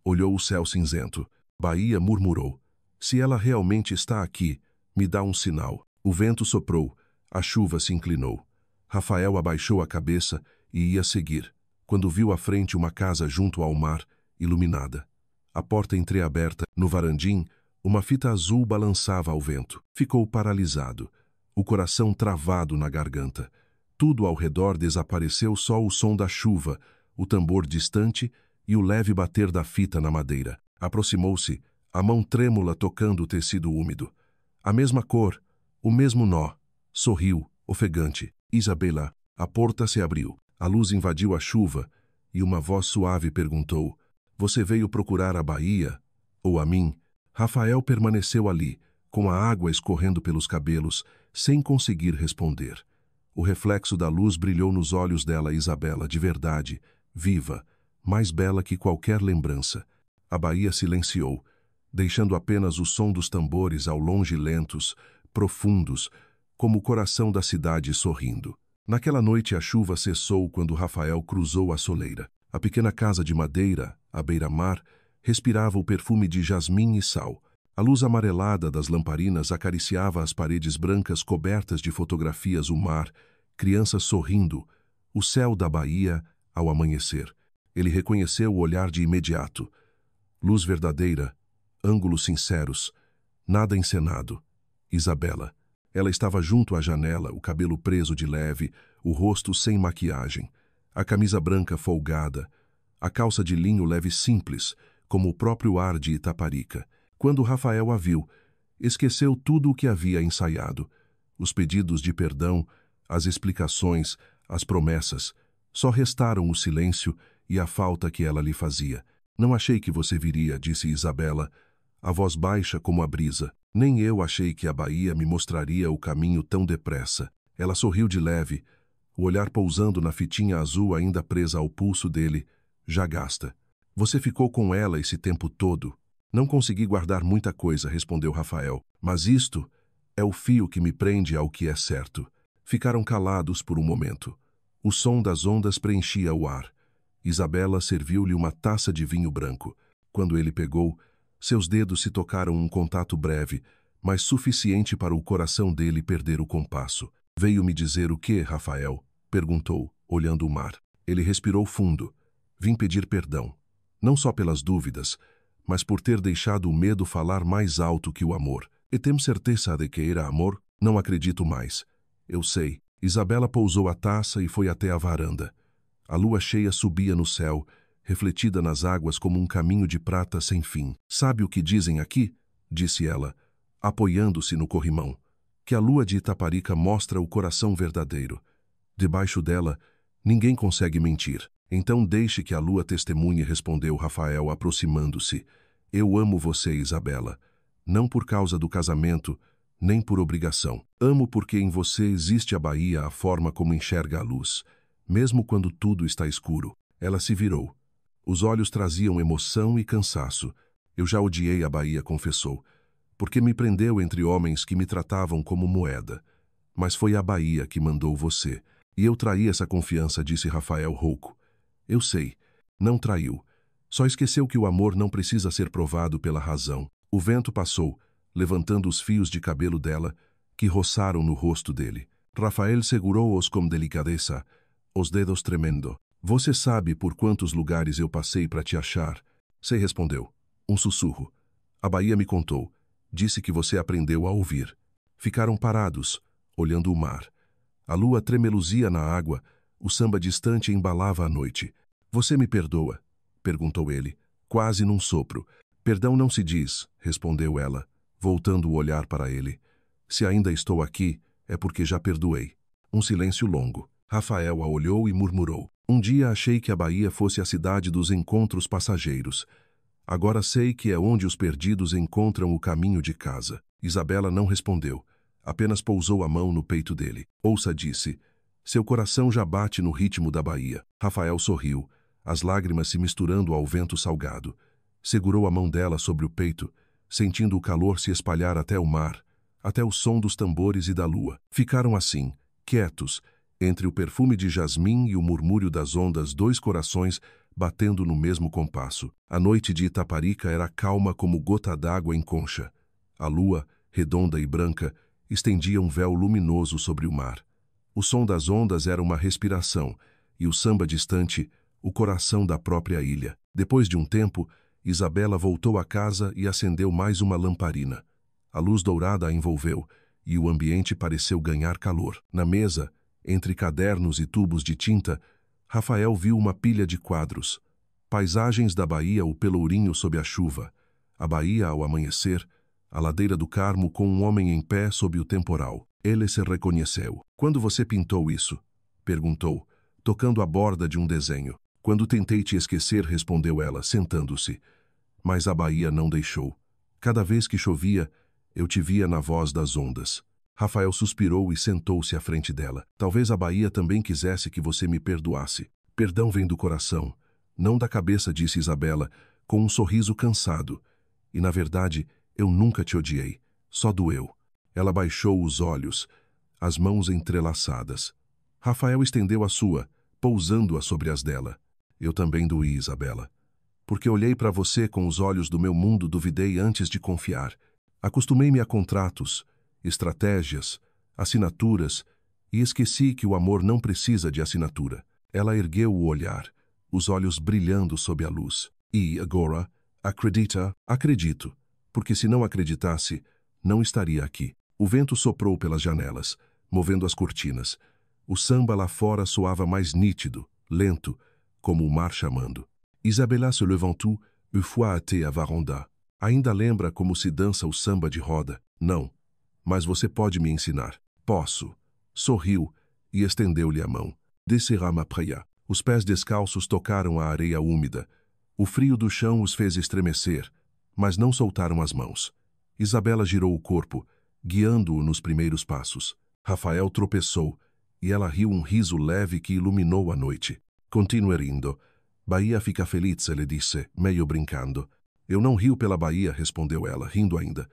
A: olhou o céu cinzento. Bahia murmurou: se ela realmente está aqui, me dá um sinal. O vento soprou, a chuva se inclinou. Rafael abaixou a cabeça e ia seguir, quando viu à frente uma casa junto ao mar, iluminada. A porta entreaberta, no varandim, uma fita azul balançava ao vento. Ficou paralisado, o coração travado na garganta. Tudo ao redor desapareceu, só o som da chuva, o tambor distante e o leve bater da fita na madeira. Aproximou-se, a mão trêmula tocando o tecido úmido. A mesma cor, o mesmo nó. Sorriu, ofegante. Isabela. A porta se abriu. A luz invadiu a chuva e uma voz suave perguntou: você veio procurar a Bahia? Ou a mim? Rafael permaneceu ali, com a água escorrendo pelos cabelos, sem conseguir responder. O reflexo da luz brilhou nos olhos dela, Isabela, de verdade, viva, mais bela que qualquer lembrança. A Bahia silenciou, deixando apenas o som dos tambores ao longe, lentos, profundos, como o coração da cidade sorrindo. Naquela noite a chuva cessou quando Rafael cruzou a soleira. A pequena casa de madeira, à beira-mar, respirava o perfume de jasmim e sal. A luz amarelada das lamparinas acariciava as paredes brancas cobertas de fotografias, o mar, crianças sorrindo, o céu da Bahia ao amanhecer. Ele reconheceu o olhar de imediato. Luz verdadeira, ângulos sinceros, nada encenado. Isabela. Ela estava junto à janela, o cabelo preso de leve, o rosto sem maquiagem, a camisa branca folgada, a calça de linho leve simples, como o próprio ar de Itaparica. Quando Rafael a viu, esqueceu tudo o que havia ensaiado. Os pedidos de perdão, as explicações, as promessas. Só restaram o silêncio e a falta que ela lhe fazia. Não achei que você viria, disse Isabela, a voz baixa como a brisa. Nem eu achei que a Bahia me mostraria o caminho tão depressa. Ela sorriu de leve, o olhar pousando na fitinha azul ainda presa ao pulso dele, já gasta. Você ficou com ela esse tempo todo? Não consegui guardar muita coisa, respondeu Rafael, mas isto é o fio que me prende ao que é certo. Ficaram calados por um momento. O som das ondas preenchia o ar. Isabela serviu-lhe uma taça de vinho branco. Quando ele pegou, seus dedos se tocaram um contato breve, mas suficiente para o coração dele perder o compasso. Veio me dizer o que, Rafael? Perguntou, olhando o mar. Ele respirou fundo. Vim pedir perdão. Não só pelas dúvidas, mas por ter deixado o medo falar mais alto que o amor. E temos certeza de que era amor? Não acredito mais. Eu sei. Isabela pousou a taça e foi até a varanda. A lua cheia subia no céu, refletida nas águas como um caminho de prata sem fim. Sabe o que dizem aqui? Disse ela, apoiando-se no corrimão. Que a lua de Itaparica mostra o coração verdadeiro. Debaixo dela, ninguém consegue mentir. Então deixe que a lua testemunhe, respondeu Rafael, aproximando-se. Eu amo você, Isabela. Não por causa do casamento, nem por obrigação. Amo porque em você existe a Bahia, a forma como enxerga a luz. Mesmo quando tudo está escuro. Ela se virou. Os olhos traziam emoção e cansaço. Eu já odiei a Bahia, confessou. Porque me prendeu entre homens que me tratavam como moeda. Mas foi a Bahia que mandou você. E eu traí essa confiança, disse Rafael rouco. Eu sei. Não traiu. Só esqueceu que o amor não precisa ser provado pela razão. O vento passou, levantando os fios de cabelo dela, que roçaram no rosto dele. Rafael segurou-os com delicadeza, os dedos tremendo. Você sabe por quantos lugares eu passei para te achar? Sei, respondeu. Um sussurro. A Bahia me contou. Disse que você aprendeu a ouvir. Ficaram parados, olhando o mar. A lua tremeluzia na água, o samba distante embalava a noite. Você me perdoa? Perguntou ele, quase num sopro. Perdão não se diz, respondeu ela, voltando o olhar para ele. Se ainda estou aqui, é porque já perdoei. Um silêncio longo. Rafael a olhou e murmurou. Um dia achei que a Bahia fosse a cidade dos encontros passageiros. Agora sei que é onde os perdidos encontram o caminho de casa. Isabela não respondeu. Apenas pousou a mão no peito dele. Ouça, disse. Seu coração já bate no ritmo da Bahia. Rafael sorriu, as lágrimas se misturando ao vento salgado. Segurou a mão dela sobre o peito, sentindo o calor se espalhar até o mar, até o som dos tambores e da lua. Ficaram assim, quietos, entre o perfume de jasmim e o murmúrio das ondas, dois corações batendo no mesmo compasso. A noite de Itaparica era calma como gota d'água em concha. A lua, redonda e branca, estendia um véu luminoso sobre o mar. O som das ondas era uma respiração, e o samba distante, o coração da própria ilha. Depois de um tempo, Isabela voltou à casa e acendeu mais uma lamparina. A luz dourada a envolveu, e o ambiente pareceu ganhar calor. Na mesa, entre cadernos e tubos de tinta, Rafael viu uma pilha de quadros. Paisagens da Bahia, o Pelourinho sob a chuva, a Bahia ao amanhecer, a ladeira do Carmo com um homem em pé sob o temporal. Ele se reconheceu. Quando você pintou isso? Perguntou, tocando a borda de um desenho. Quando tentei te esquecer, respondeu ela, sentando-se. Mas a Bahia não deixou. Cada vez que chovia, eu te via na voz das ondas. Rafael suspirou e sentou-se à frente dela. Talvez a Bahia também quisesse que você me perdoasse. Perdão vem do coração, não da cabeça, disse Isabela, com um sorriso cansado. E, na verdade, eu nunca te odiei. Só doeu. Ela baixou os olhos, as mãos entrelaçadas. Rafael estendeu a sua, pousando-a sobre as dela. Eu também doí, Isabela. Porque olhei para você com os olhos do meu mundo, duvidei antes de confiar. Acostumei-me a contratos, estratégias, assinaturas, e esqueci que o amor não precisa de assinatura. Ela ergueu o olhar, os olhos brilhando sob a luz. E, agora, acredita? Acredito, porque se não acreditasse, não estaria aqui. O vento soprou pelas janelas, movendo as cortinas. O samba lá fora soava mais nítido, lento, como o mar chamando. Isabela se levantou e foi até a varanda. Ainda lembra como se dança o samba de roda? Não. Mas você pode me ensinar. Posso. Sorriu e estendeu-lhe a mão. Descerá ma praia. Os pés descalços tocaram a areia úmida. O frio do chão os fez estremecer, mas não soltaram as mãos. Isabela girou o corpo, guiando-o nos primeiros passos. Rafael tropeçou e ela riu um riso leve que iluminou a noite. Continue rindo. Bahia fica feliz, ele disse, meio brincando. Eu não rio pela Bahia, respondeu ela, rindo ainda.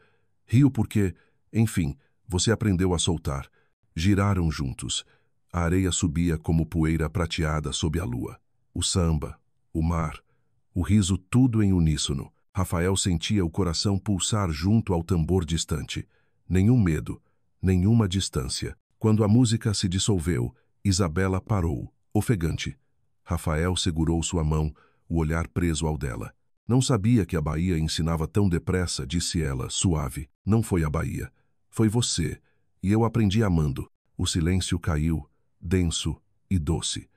A: Rio porque, enfim, você aprendeu a soltar. Giraram juntos. A areia subia como poeira prateada sob a lua. O samba, o mar, o riso tudo em uníssono. Rafael sentia o coração pulsar junto ao tambor distante. Nenhum medo, nenhuma distância. Quando a música se dissolveu, Isabela parou, ofegante. Rafael segurou sua mão, o olhar preso ao dela. Não sabia que a Bahia ensinava tão depressa, disse ela, suave. Não foi a Bahia. Foi você. E eu aprendi amando. O silêncio caiu, denso e doce.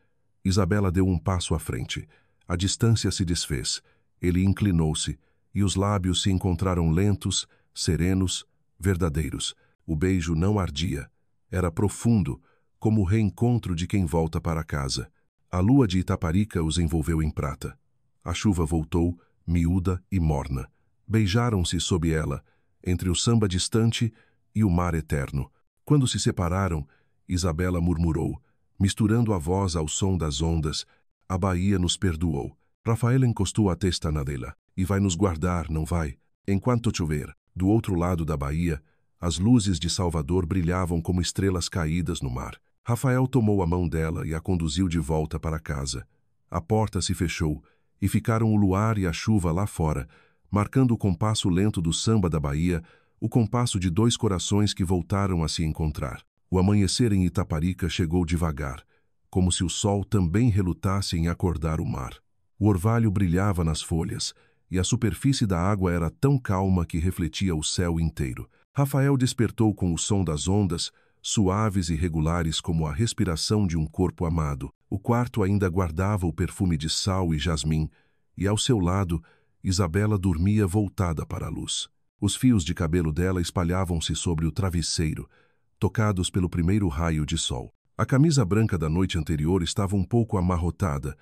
A: Isabela deu um passo à frente. A distância se desfez. Ele inclinou-se, e os lábios se encontraram lentos, serenos, verdadeiros. O beijo não ardia. Era profundo, como o reencontro de quem volta para casa. A lua de Itaparica os envolveu em prata. A chuva voltou, miúda e morna. Beijaram-se sob ela, entre o samba distante e o mar eterno. Quando se separaram, Isabela murmurou, misturando a voz ao som das ondas, a Bahia nos perdoou. Rafael encostou a testa na dela. E vai nos guardar, não vai? Enquanto chover, do outro lado da Bahia, as luzes de Salvador brilhavam como estrelas caídas no mar. Rafael tomou a mão dela e a conduziu de volta para casa. A porta se fechou, e ficaram o luar e a chuva lá fora, marcando o compasso lento do samba da Bahia, o compasso de dois corações que voltaram a se encontrar. O amanhecer em Itaparica chegou devagar, como se o sol também relutasse em acordar o mar. O orvalho brilhava nas folhas, e a superfície da água era tão calma que refletia o céu inteiro. Rafael despertou com o som das ondas, suaves e regulares como a respiração de um corpo amado. O quarto ainda guardava o perfume de sal e jasmim, e ao seu lado, Isabela dormia voltada para a luz. Os fios de cabelo dela espalhavam-se sobre o travesseiro, tocados pelo primeiro raio de sol. A camisa branca da noite anterior estava um pouco amarrotada,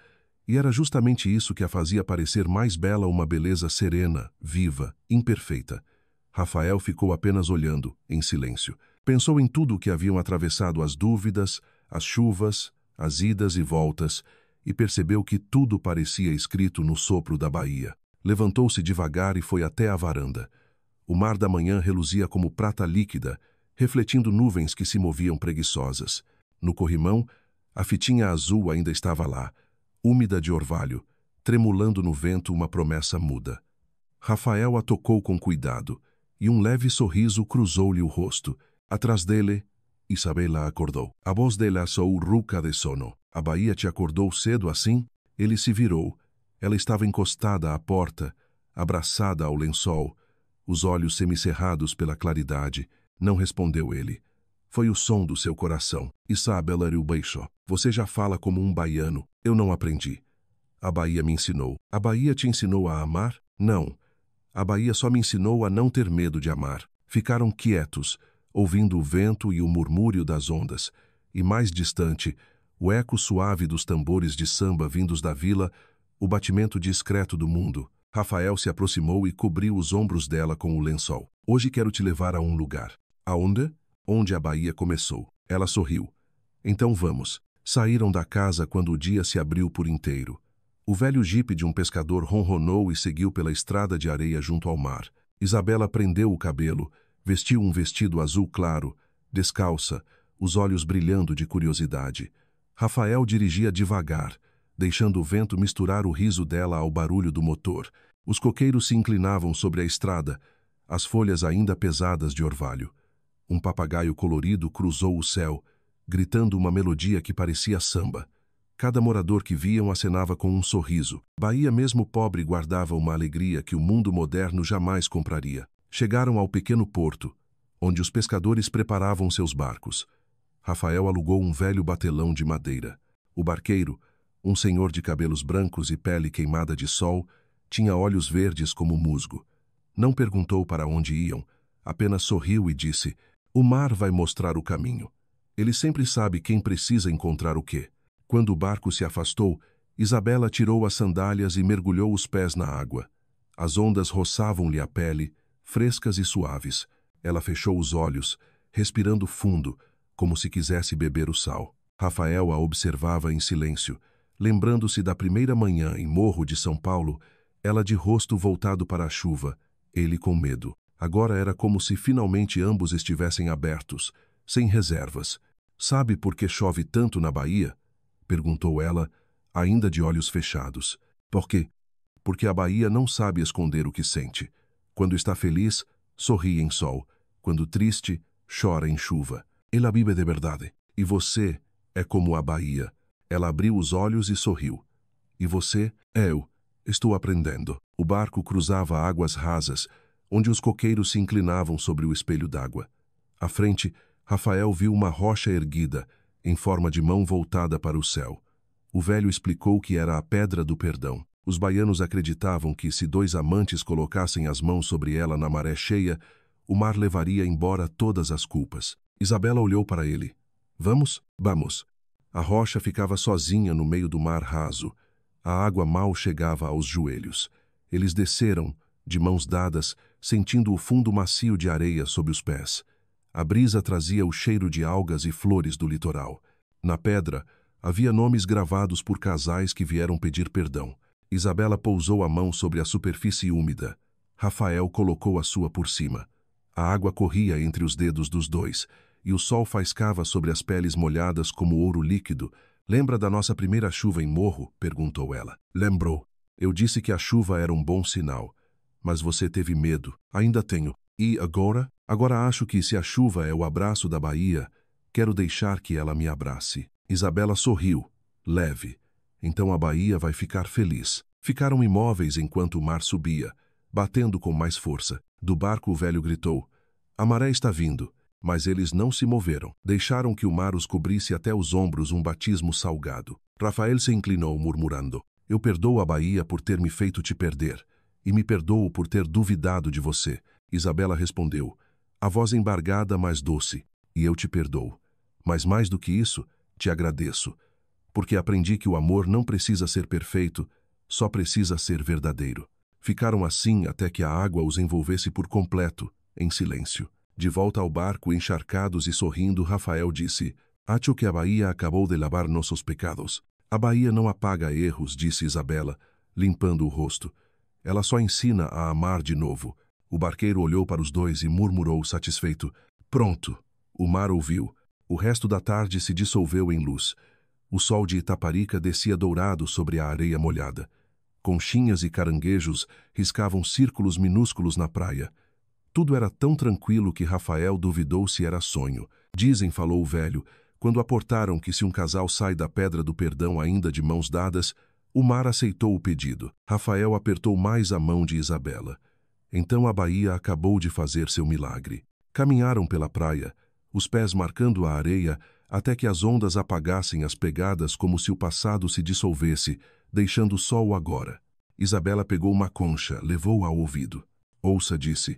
A: e era justamente isso que a fazia parecer mais bela, uma beleza serena, viva, imperfeita. Rafael ficou apenas olhando, em silêncio. Pensou em tudo o que haviam atravessado as dúvidas, as chuvas, as idas e voltas, e percebeu que tudo parecia escrito no sopro da Bahia. Levantou-se devagar e foi até a varanda. O mar da manhã reluzia como prata líquida, refletindo nuvens que se moviam preguiçosas. No corrimão, a fitinha azul ainda estava lá, úmida de orvalho, tremulando no vento uma promessa muda. Rafael a tocou com cuidado, e um leve sorriso cruzou-lhe o rosto. Atrás dele, Isabela acordou. A voz dela soou rouca de sono. A Bahia te acordou cedo assim? Ele se virou. Ela estava encostada à porta, abraçada ao lençol, os olhos semicerrados pela claridade. Não respondeu ele. Foi o som do seu coração. Isabela o beijou. Você já fala como um baiano. Eu não aprendi. A Bahia me ensinou. A Bahia te ensinou a amar? Não. A Bahia só me ensinou a não ter medo de amar. Ficaram quietos, ouvindo o vento e o murmúrio das ondas, e mais distante, o eco suave dos tambores de samba vindos da vila, o batimento discreto do mundo. Rafael se aproximou e cobriu os ombros dela com o lençol. Hoje quero te levar a um lugar. Aonde? Onde a Bahia começou. Ela sorriu. Então vamos. Saíram da casa quando o dia se abriu por inteiro. O velho jipe de um pescador ronronou e seguiu pela estrada de areia junto ao mar. Isabela prendeu o cabelo, vestiu um vestido azul claro, descalça, os olhos brilhando de curiosidade. Rafael dirigia devagar, deixando o vento misturar o riso dela ao barulho do motor. Os coqueiros se inclinavam sobre a estrada, as folhas ainda pesadas de orvalho. Um papagaio colorido cruzou o céu, gritando uma melodia que parecia samba. Cada morador que viam acenava com um sorriso. Bahia, mesmo pobre, guardava uma alegria que o mundo moderno jamais compraria. Chegaram ao pequeno porto, onde os pescadores preparavam seus barcos. Rafael alugou um velho batelão de madeira. O barqueiro, um senhor de cabelos brancos e pele queimada de sol, tinha olhos verdes como musgo. Não perguntou para onde iam, apenas sorriu e disse: "O mar vai mostrar o caminho. Ele sempre sabe quem precisa encontrar o quê." Quando o barco se afastou, Isabela tirou as sandálias e mergulhou os pés na água. As ondas roçavam-lhe a pele, frescas e suaves. Ela fechou os olhos, respirando fundo, como se quisesse beber o sal. Rafael a observava em silêncio. Lembrando-se da primeira manhã em Morro de São Paulo, ela de rosto voltado para a chuva, ele com medo. Agora era como se finalmente ambos estivessem abertos, sem reservas. "Sabe por que chove tanto na Bahia?" perguntou ela, ainda de olhos fechados. "Por quê?" "Porque a Bahia não sabe esconder o que sente. Quando está feliz, sorri em sol. Quando triste, chora em chuva. Ela vive de verdade. E você é como a Bahia." Ela abriu os olhos e sorriu. "E você?" "Eu. Estou aprendendo." O barco cruzava águas rasas, onde os coqueiros se inclinavam sobre o espelho d'água. À frente, Rafael viu uma rocha erguida, em forma de mão voltada para o céu. O velho explicou que era a Pedra do Perdão. Os baianos acreditavam que, se dois amantes colocassem as mãos sobre ela na maré cheia, o mar levaria embora todas as culpas. Isabela olhou para ele. "Vamos?" "Vamos." A rocha ficava sozinha no meio do mar raso. A água mal chegava aos joelhos. Eles desceram, de mãos dadas, sentindo o fundo macio de areia sob os pés. A brisa trazia o cheiro de algas e flores do litoral. Na pedra, havia nomes gravados por casais que vieram pedir perdão. Isabela pousou a mão sobre a superfície úmida. Rafael colocou a sua por cima. A água corria entre os dedos dos dois, e o sol faiscava sobre as peles molhadas como ouro líquido. "Lembra da nossa primeira chuva em Morro?" perguntou ela. "Lembrou. Eu disse que a chuva era um bom sinal. Mas você teve medo." "Ainda tenho." "E agora?" "Agora acho que, se a chuva é o abraço da Bahia, quero deixar que ela me abrace." Isabela sorriu, leve. "Então a Bahia vai ficar feliz." Ficaram imóveis enquanto o mar subia, batendo com mais força. Do barco o velho gritou: "A maré está vindo." Mas eles não se moveram. Deixaram que o mar os cobrisse até os ombros um batismo salgado. Rafael se inclinou, murmurando: "Eu perdoo a Bahia por ter me feito te perder. E me perdoo por ter duvidado de você." Isabela respondeu, a voz embargada, mas doce: "E eu te perdoo. Mas mais do que isso, te agradeço. Porque aprendi que o amor não precisa ser perfeito, só precisa ser verdadeiro." Ficaram assim até que a água os envolvesse por completo, em silêncio. De volta ao barco, encharcados e sorrindo, Rafael disse: "Acho que a Bahia acabou de lavar nossos pecados." "A Bahia não apaga erros", disse Isabela, limpando o rosto. "Ela só ensina a amar de novo." O barqueiro olhou para os dois e murmurou satisfeito: "Pronto." O mar ouviu. O resto da tarde se dissolveu em luz. O sol de Itaparica descia dourado sobre a areia molhada. Conchinhas e caranguejos riscavam círculos minúsculos na praia. Tudo era tão tranquilo que Rafael duvidou se era sonho. "Dizem", falou o velho, quando aportaram que, se um casal sai da Pedra do Perdão ainda de mãos dadas, o mar aceitou o pedido. Rafael apertou mais a mão de Isabela. Então a Bahia acabou de fazer seu milagre. Caminharam pela praia, os pés marcando a areia, até que as ondas apagassem as pegadas como se o passado se dissolvesse, deixando só o agora. Isabela pegou uma concha, levou-a ao ouvido. "Ouça", disse.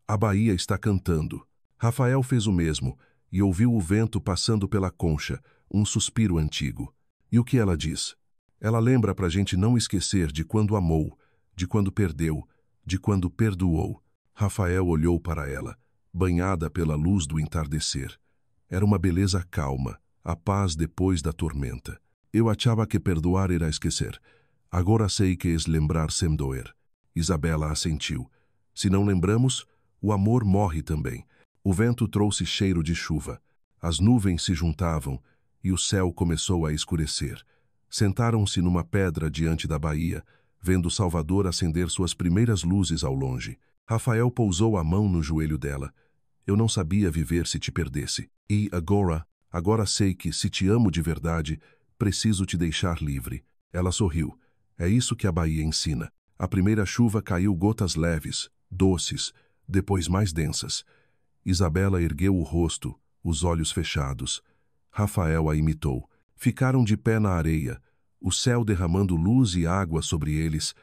A: "A Bahia está cantando." Rafael fez o mesmo e ouviu o vento passando pela concha, um suspiro antigo. "E o que ela diz?" "Ela lembra pra gente não esquecer de quando amou, de quando perdeu, de quando perdoou." Rafael olhou para ela, banhada pela luz do entardecer. Era uma beleza calma, a paz depois da tormenta. "Eu achava que perdoar era esquecer. Agora sei que é lembrar sem doer." Isabela assentiu. "Se não lembramos, o amor morre também." O vento trouxe cheiro de chuva. As nuvens se juntavam e o céu começou a escurecer. Sentaram-se numa pedra diante da baía, vendo Salvador acender suas primeiras luzes ao longe. Rafael pousou a mão no joelho dela. "Eu não sabia viver se te perdesse. E agora sei que, se te amo de verdade, preciso te deixar livre." Ela sorriu. "É isso que a Bahia ensina." A primeira chuva caiu gotas leves, doces, depois mais densas. Isabela ergueu o rosto, os olhos fechados. Rafael a imitou. Ficaram de pé na areia, o céu derramando luz e água sobre eles,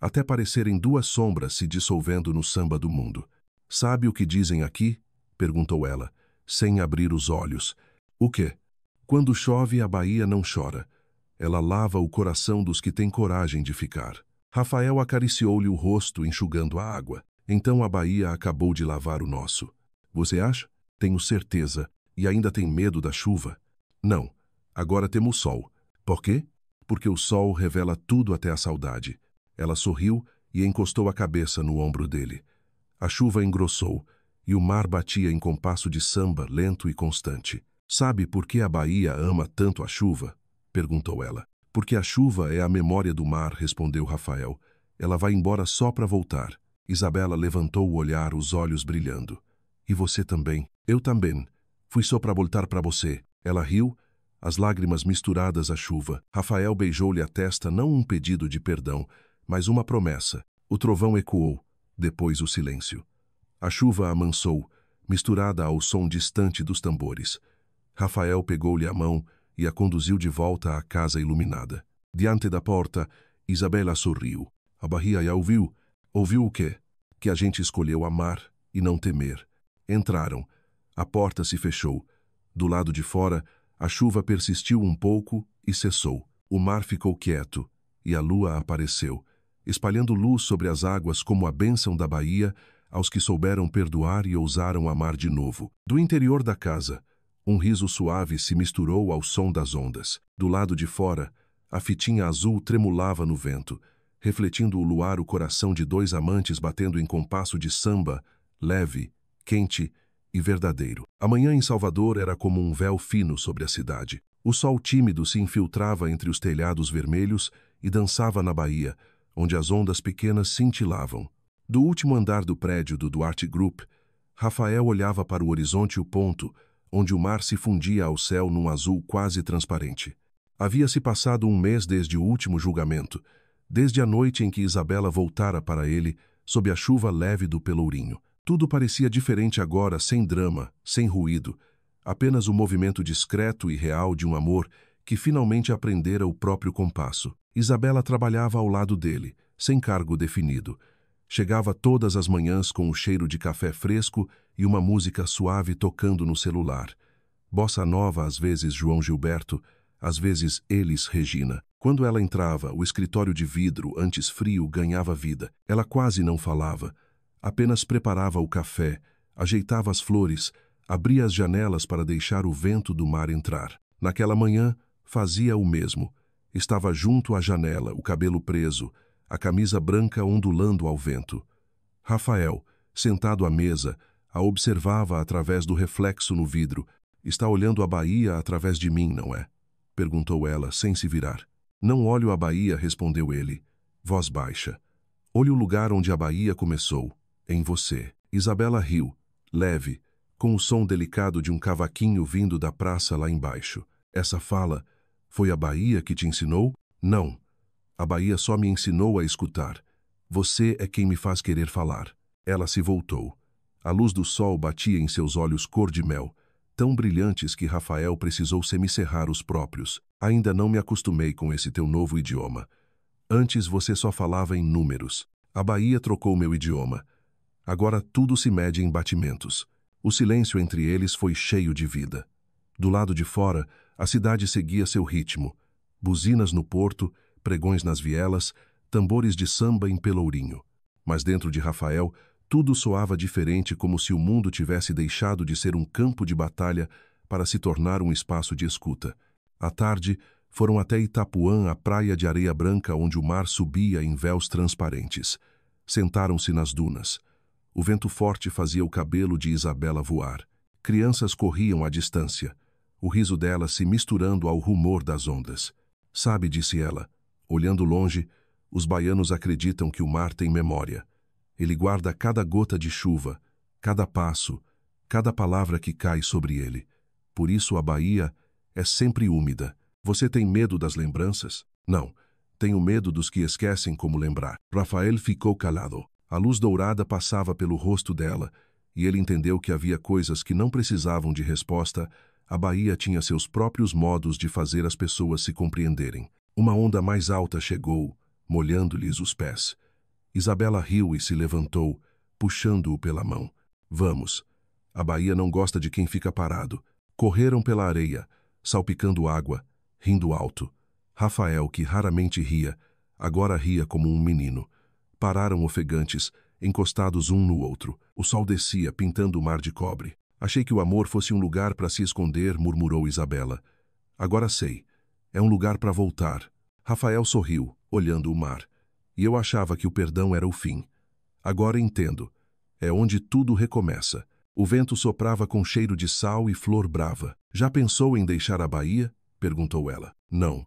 A: até parecerem duas sombras se dissolvendo no samba do mundo. "Sabe o que dizem aqui?" perguntou ela, sem abrir os olhos. "O quê?" "Quando chove, a Bahia não chora. Ela lava o coração dos que têm coragem de ficar." Rafael acariciou-lhe o rosto, enxugando a água. "Então a Bahia acabou de lavar o nosso." "Você acha?" "Tenho certeza. E ainda tem medo da chuva?" "Não. Agora temos sol. Por quê? Porque o sol revela tudo até a saudade. Ela sorriu e encostou a cabeça no ombro dele. A chuva engrossou e o mar batia em compasso de samba lento e constante. Sabe por que a Bahia ama tanto a chuva? Perguntou ela. Porque a chuva é a memória do mar, respondeu Rafael. Ela vai embora só para voltar. Isabela levantou o olhar, os olhos brilhando. E você também? Eu também. Fui só para voltar para você. Ela riu, as lágrimas misturadas à chuva. Rafael beijou-lhe a testa, não um pedido de perdão, mas uma promessa. O trovão ecoou, depois o silêncio. A chuva amansou, misturada ao som distante dos tambores. Rafael pegou-lhe a mão e a conduziu de volta à casa iluminada. Diante da porta, Isabela sorriu. A Bahia já ouviu? Ouviu o quê? Que a gente escolheu amar e não temer. Entraram. A porta se fechou. Do lado de fora, a chuva persistiu um pouco e cessou. O mar ficou quieto e a lua apareceu, espalhando luz sobre as águas como a bênção da Bahia aos que souberam perdoar e ousaram amar de novo. Do interior da casa, um riso suave se misturou ao som das ondas. Do lado de fora, a fitinha azul tremulava no vento, refletindo o luar, o coração de dois amantes batendo em compasso de samba, leve, quente e verdadeiro. A manhã em Salvador era como um véu fino sobre a cidade. O sol tímido se infiltrava entre os telhados vermelhos e dançava na baía, onde as ondas pequenas cintilavam. Do último andar do prédio do Duarte Group, Rafael olhava para o horizonte, o ponto, onde o mar se fundia ao céu num azul quase transparente. Havia-se passado um mês desde o último julgamento, desde a noite em que Isabela voltara para ele, sob a chuva leve do Pelourinho. Tudo parecia diferente agora, sem drama, sem ruído, apenas o movimento discreto e real de um amor que finalmente aprendera o próprio compasso. Isabela trabalhava ao lado dele, sem cargo definido. Chegava todas as manhãs com o cheiro de café fresco e uma música suave tocando no celular. Bossa nova, às vezes João Gilberto, às vezes Elis Regina. Quando ela entrava, o escritório de vidro, antes frio, ganhava vida. Ela quase não falava. Apenas preparava o café, ajeitava as flores, abria as janelas para deixar o vento do mar entrar. Naquela manhã, fazia o mesmo. Estava junto à janela, o cabelo preso, a camisa branca ondulando ao vento. Rafael, sentado à mesa, a observava através do reflexo no vidro. Está olhando a Bahia através de mim, não é? Perguntou ela, sem se virar. Não olho a Bahia, respondeu ele, voz baixa. Olhe o lugar onde a Bahia começou, em você. Isabela riu, leve, com o som delicado de um cavaquinho vindo da praça lá embaixo. Essa fala, foi a Bahia que te ensinou? Não. A Bahia só me ensinou a escutar. Você é quem me faz querer falar. Ela se voltou. A luz do sol batia em seus olhos cor de mel, tão brilhantes que Rafael precisou semicerrar os próprios. Ainda não me acostumei com esse teu novo idioma. Antes você só falava em números. A Bahia trocou meu idioma. Agora tudo se mede em batimentos. O silêncio entre eles foi cheio de vida. Do lado de fora, a cidade seguia seu ritmo. Buzinas no porto, pregões nas vielas, tambores de samba em Pelourinho. Mas dentro de Rafael, tudo soava diferente, como se o mundo tivesse deixado de ser um campo de batalha para se tornar um espaço de escuta. À tarde, foram até Itapuã, a praia de areia branca onde o mar subia em véus transparentes. Sentaram-se nas dunas. O vento forte fazia o cabelo de Isabela voar. Crianças corriam à distância, o riso delas se misturando ao rumor das ondas. Sabe, disse ela, olhando longe, os baianos acreditam que o mar tem memória. Ele guarda cada gota de chuva, cada passo, cada palavra que cai sobre ele. Por isso a Bahia é sempre úmida. Você tem medo das lembranças? Não. Tenho medo dos que esquecem como lembrar. Rafael ficou calado. A luz dourada passava pelo rosto dela, e ele entendeu que havia coisas que não precisavam de resposta. A Bahia tinha seus próprios modos de fazer as pessoas se compreenderem. Uma onda mais alta chegou, molhando-lhes os pés. Isabela riu e se levantou, puxando-o pela mão. Vamos. A Bahia não gosta de quem fica parado. Correram pela areia, salpicando água, rindo alto. Rafael, que raramente ria, agora ria como um menino. Pararam ofegantes, encostados um no outro. O sol descia, pintando o mar de cobre. Achei que o amor fosse um lugar para se esconder, murmurou Isabela. Agora sei. É um lugar para voltar. Rafael sorriu, olhando o mar. E eu achava que o perdão era o fim. Agora entendo. É onde tudo recomeça. O vento soprava com cheiro de sal e flor brava. Já pensou em deixar a Bahia? Perguntou ela. Não.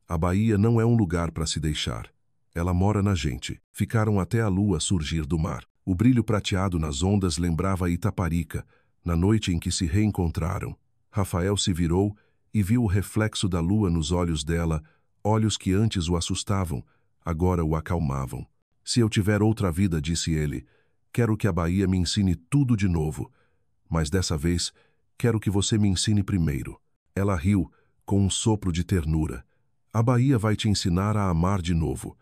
A: A Bahia não é um lugar para se deixar. Ela mora na gente. Ficaram até a lua surgir do mar. O brilho prateado nas ondas lembrava Itaparica, na noite em que se reencontraram. Rafael se virou e viu o reflexo da lua nos olhos dela, olhos que antes o assustavam, agora o acalmavam. Se eu tiver outra vida, disse ele, quero que a Bahia me ensine tudo de novo. Mas dessa vez, quero que você me ensine primeiro. Ela riu, com um sopro de ternura. A Bahia vai te ensinar a amar de novo.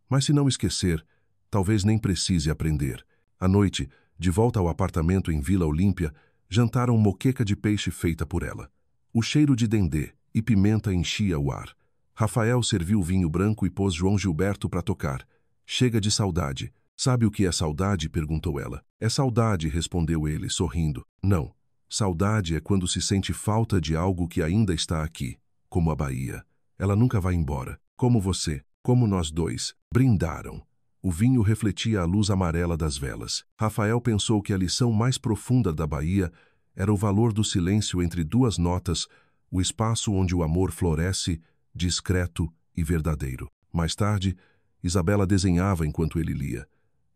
A: Mas se não esquecer, talvez nem precise aprender. À noite, de volta ao apartamento em Vila Olímpia, jantaram moqueca de peixe feita por ela. O cheiro de dendê e pimenta enchia o ar. Rafael serviu vinho branco e pôs João Gilberto para tocar. Chega de saudade. Sabe o que é saudade? Perguntou ela. É saudade, respondeu ele, sorrindo. Não. Saudade é quando se sente falta de algo que ainda está aqui, como a Bahia. Ela nunca vai embora. Como você, como nós dois. Brindaram. O vinho refletia a luz amarela das velas. Rafael pensou que a lição mais profunda da Bahia era o valor do silêncio entre duas notas, o espaço onde o amor floresce, discreto e verdadeiro. Mais tarde, Isabela desenhava enquanto ele lia.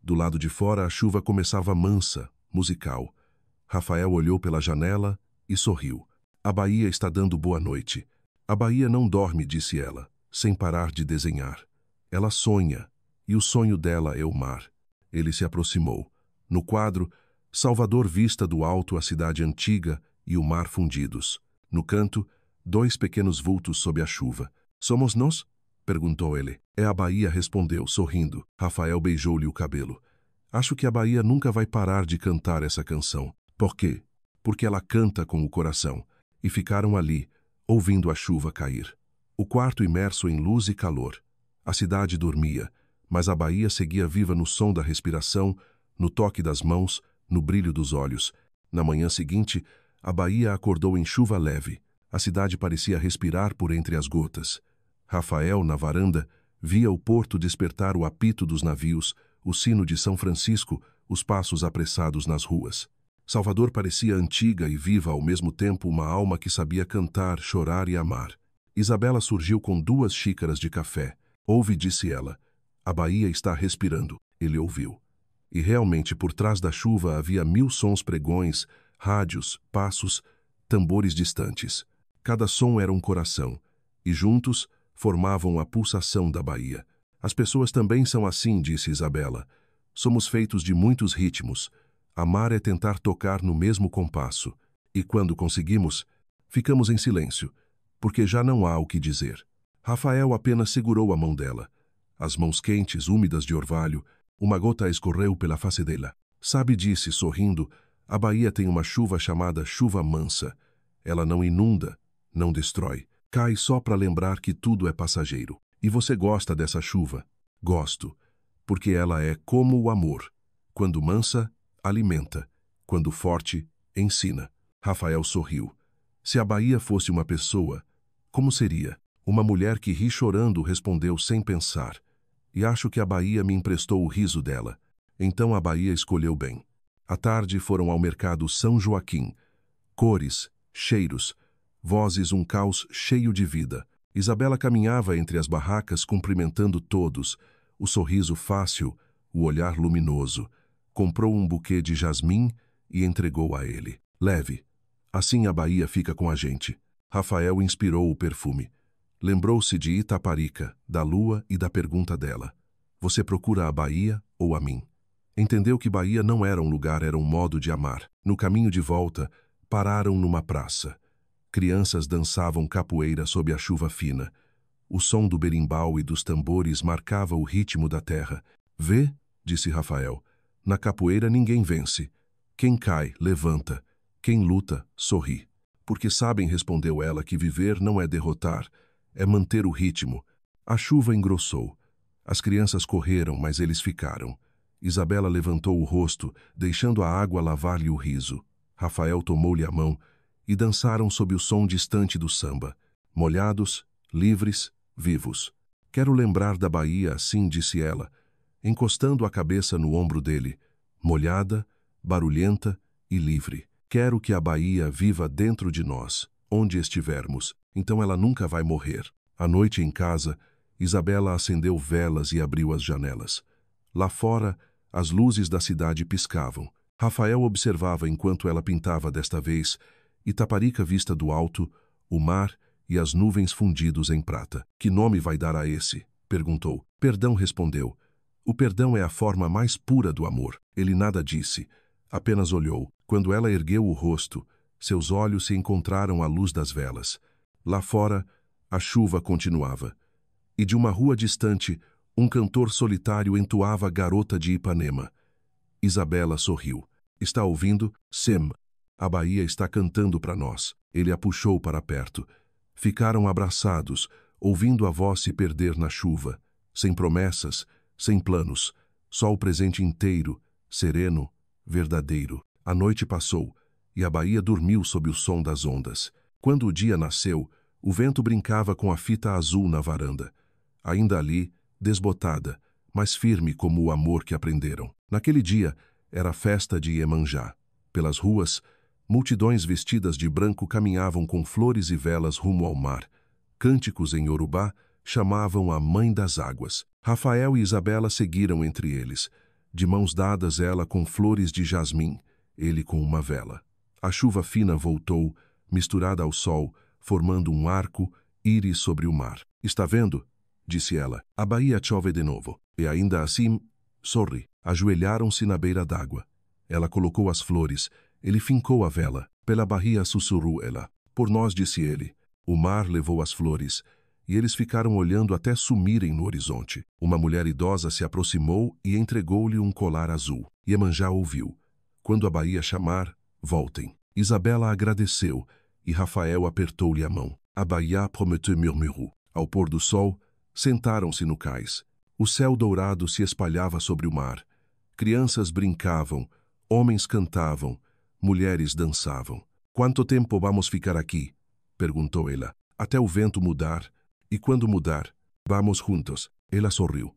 A: Do lado de fora, a chuva começava mansa, musical. Rafael olhou pela janela e sorriu. A Bahia está dando boa noite. A Bahia não dorme, disse ela, sem parar de desenhar. Ela sonha. E o sonho dela é o mar. Ele se aproximou. No quadro, Salvador vista do alto a cidade antiga e o mar fundidos. No canto, dois pequenos vultos sob a chuva. Somos nós? Perguntou ele. É a Bahia, respondeu, sorrindo. Rafael beijou-lhe o cabelo. Acho que a Bahia nunca vai parar de cantar essa canção. Por quê? Porque ela canta com o coração. E ficaram ali, ouvindo a chuva cair. O quarto imerso em luz e calor. A cidade dormia. Mas a Bahia seguia viva no som da respiração, no toque das mãos, no brilho dos olhos. Na manhã seguinte, a Bahia acordou em chuva leve. A cidade parecia respirar por entre as gotas. Rafael, na varanda, via o porto despertar o apito dos navios, o sino de São Francisco, os passos apressados nas ruas. Salvador parecia antiga e viva ao mesmo tempo, uma alma que sabia cantar, chorar e amar. Isabela surgiu com 2 xícaras de café. Ouve, disse ela. A Bahia está respirando. Ele ouviu. E realmente, por trás da chuva havia 1000 sons pregões, rádios, passos, tambores distantes. Cada som era um coração, e juntos formavam a pulsação da Bahia. As pessoas também são assim, disse Isabela. Somos feitos de muitos ritmos. Amar é tentar tocar no mesmo compasso. E quando conseguimos, ficamos em silêncio, porque já não há o que dizer. Rafael apenas segurou a mão dela. As mãos quentes, úmidas de orvalho, uma gota escorreu pela face dela. Sabe, disse, sorrindo, a Bahia tem uma chuva chamada chuva mansa. Ela não inunda, não destrói. Cai só para lembrar que tudo é passageiro. E você gosta dessa chuva? Gosto, porque ela é como o amor. Quando mansa, alimenta. Quando forte, ensina. Rafael sorriu. Se a Bahia fosse uma pessoa, como seria? Uma mulher que ri chorando, respondeu sem pensar. E acho que a Bahia me emprestou o riso dela. Então a Bahia escolheu bem. À tarde foram ao mercado São Joaquim. Cores, cheiros, vozes, um caos cheio de vida. Isabela caminhava entre as barracas cumprimentando todos, o sorriso fácil, o olhar luminoso. Comprou um buquê de jasmim e entregou a ele. Leve. Assim a Bahia fica com a gente. Rafael inspirou o perfume. Lembrou-se de Itaparica, da lua e da pergunta dela. Você procura a Bahia ou a mim? Entendeu que Bahia não era um lugar, era um modo de amar. No caminho de volta, pararam numa praça. Crianças dançavam capoeira sob a chuva fina. O som do berimbau e dos tambores marcava o ritmo da terra. Vê, disse Rafael, na capoeira ninguém vence. Quem cai, levanta. Quem luta, sorri. Porque sabem, respondeu ela, que viver não é derrotar, é manter o ritmo. A chuva engrossou. As crianças correram, mas eles ficaram. Isabela levantou o rosto, deixando a água lavar-lhe o riso. Rafael tomou-lhe a mão e dançaram sob o som distante do samba. molhados, livres, vivos. Quero lembrar da Bahia assim, disse ela, encostando a cabeça no ombro dele, molhada, barulhenta e livre. Quero que a Bahia viva dentro de nós, onde estivermos, então ela nunca vai morrer. À noite em casa, Isabela acendeu velas e abriu as janelas. Lá fora, as luzes da cidade piscavam. Rafael observava enquanto ela pintava desta vez, Itaparica vista do alto, o mar e as nuvens fundidos em prata. Que nome vai dar a esse? Perguntou. Perdão, respondeu. O perdão é a forma mais pura do amor. Ele nada disse, apenas olhou. Quando ela ergueu o rosto, seus olhos se encontraram à luz das velas. Lá fora, a chuva continuava. E de uma rua distante, um cantor solitário entoava Garota de Ipanema. Isabela sorriu. Está ouvindo? Sem. A Bahia está cantando para nós. Ele a puxou para perto. Ficaram abraçados, ouvindo a voz se perder na chuva. Sem promessas, sem planos. Só o presente inteiro, sereno, verdadeiro. A noite passou, e a Bahia dormiu sob o som das ondas. Quando o dia nasceu, o vento brincava com a fita azul na varanda. Ainda ali, desbotada, mas firme como o amor que aprenderam. Naquele dia, era a festa de Iemanjá. Pelas ruas, multidões vestidas de branco caminhavam com flores e velas rumo ao mar. Cânticos em Yorubá chamavam a Mãe das Águas. Rafael e Isabela seguiram entre eles. De mãos dadas, ela com flores de jasmim, ele com uma vela. A chuva fina voltou, misturada ao sol, formando um arco, íris sobre o mar. Está vendo? Disse ela. A Bahia chove de novo. E ainda assim, sorri. Ajoelharam-se na beira d'água. Ela colocou as flores. Ele fincou a vela. Pela Bahia sussurrou ela. Por nós, disse ele. O mar levou as flores, e eles ficaram olhando até sumirem no horizonte. Uma mulher idosa se aproximou e entregou-lhe um colar azul. Iemanjá ouviu. Quando a Bahia chamar, voltem. Isabela agradeceu, e Rafael apertou-lhe a mão. A Bahia prometeu murmurou. Ao pôr do sol, sentaram-se no cais. O céu dourado se espalhava sobre o mar. Crianças brincavam, homens cantavam, mulheres dançavam. Quanto tempo vamos ficar aqui? Perguntou ela. Até o vento mudar. E quando mudar, vamos juntos. Ela sorriu.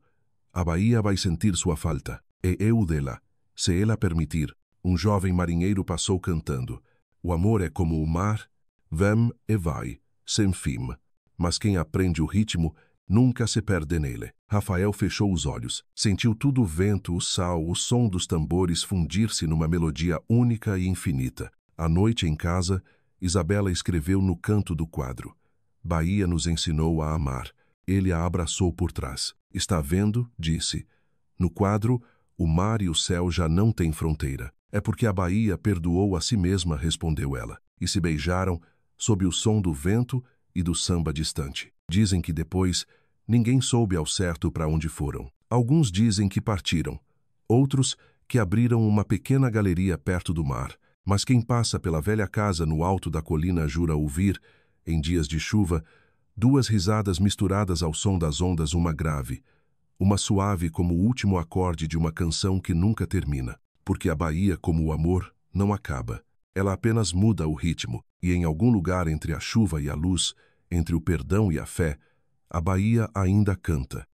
A: A Bahia vai sentir sua falta. E eu dela. Se ela permitir. Um jovem marinheiro passou cantando. O amor é como o mar, vem e vai, sem fim. Mas quem aprende o ritmo nunca se perde nele. Rafael fechou os olhos. Sentiu tudo o vento, o sal, o som dos tambores fundir-se numa melodia única e infinita. À noite em casa, Isabela escreveu no canto do quadro. Bahia nos ensinou a amar. Ele a abraçou por trás. Está vendo? Disse. No quadro, o mar e o céu já não têm fronteira. É porque a Bahia perdoou a si mesma, respondeu ela. E se beijaram sob o som do vento e do samba distante. Dizem que depois ninguém soube ao certo para onde foram. Alguns dizem que partiram. Outros que abriram uma pequena galeria perto do mar. Mas quem passa pela velha casa no alto da colina jura ouvir, em dias de chuva, duas risadas misturadas ao som das ondas, uma grave, uma suave como o último acorde de uma canção que nunca termina. Porque a Bahia, como o amor, não acaba. Ela apenas muda o ritmo, e em algum lugar entre a chuva e a luz, entre o perdão e a fé, a Bahia ainda canta.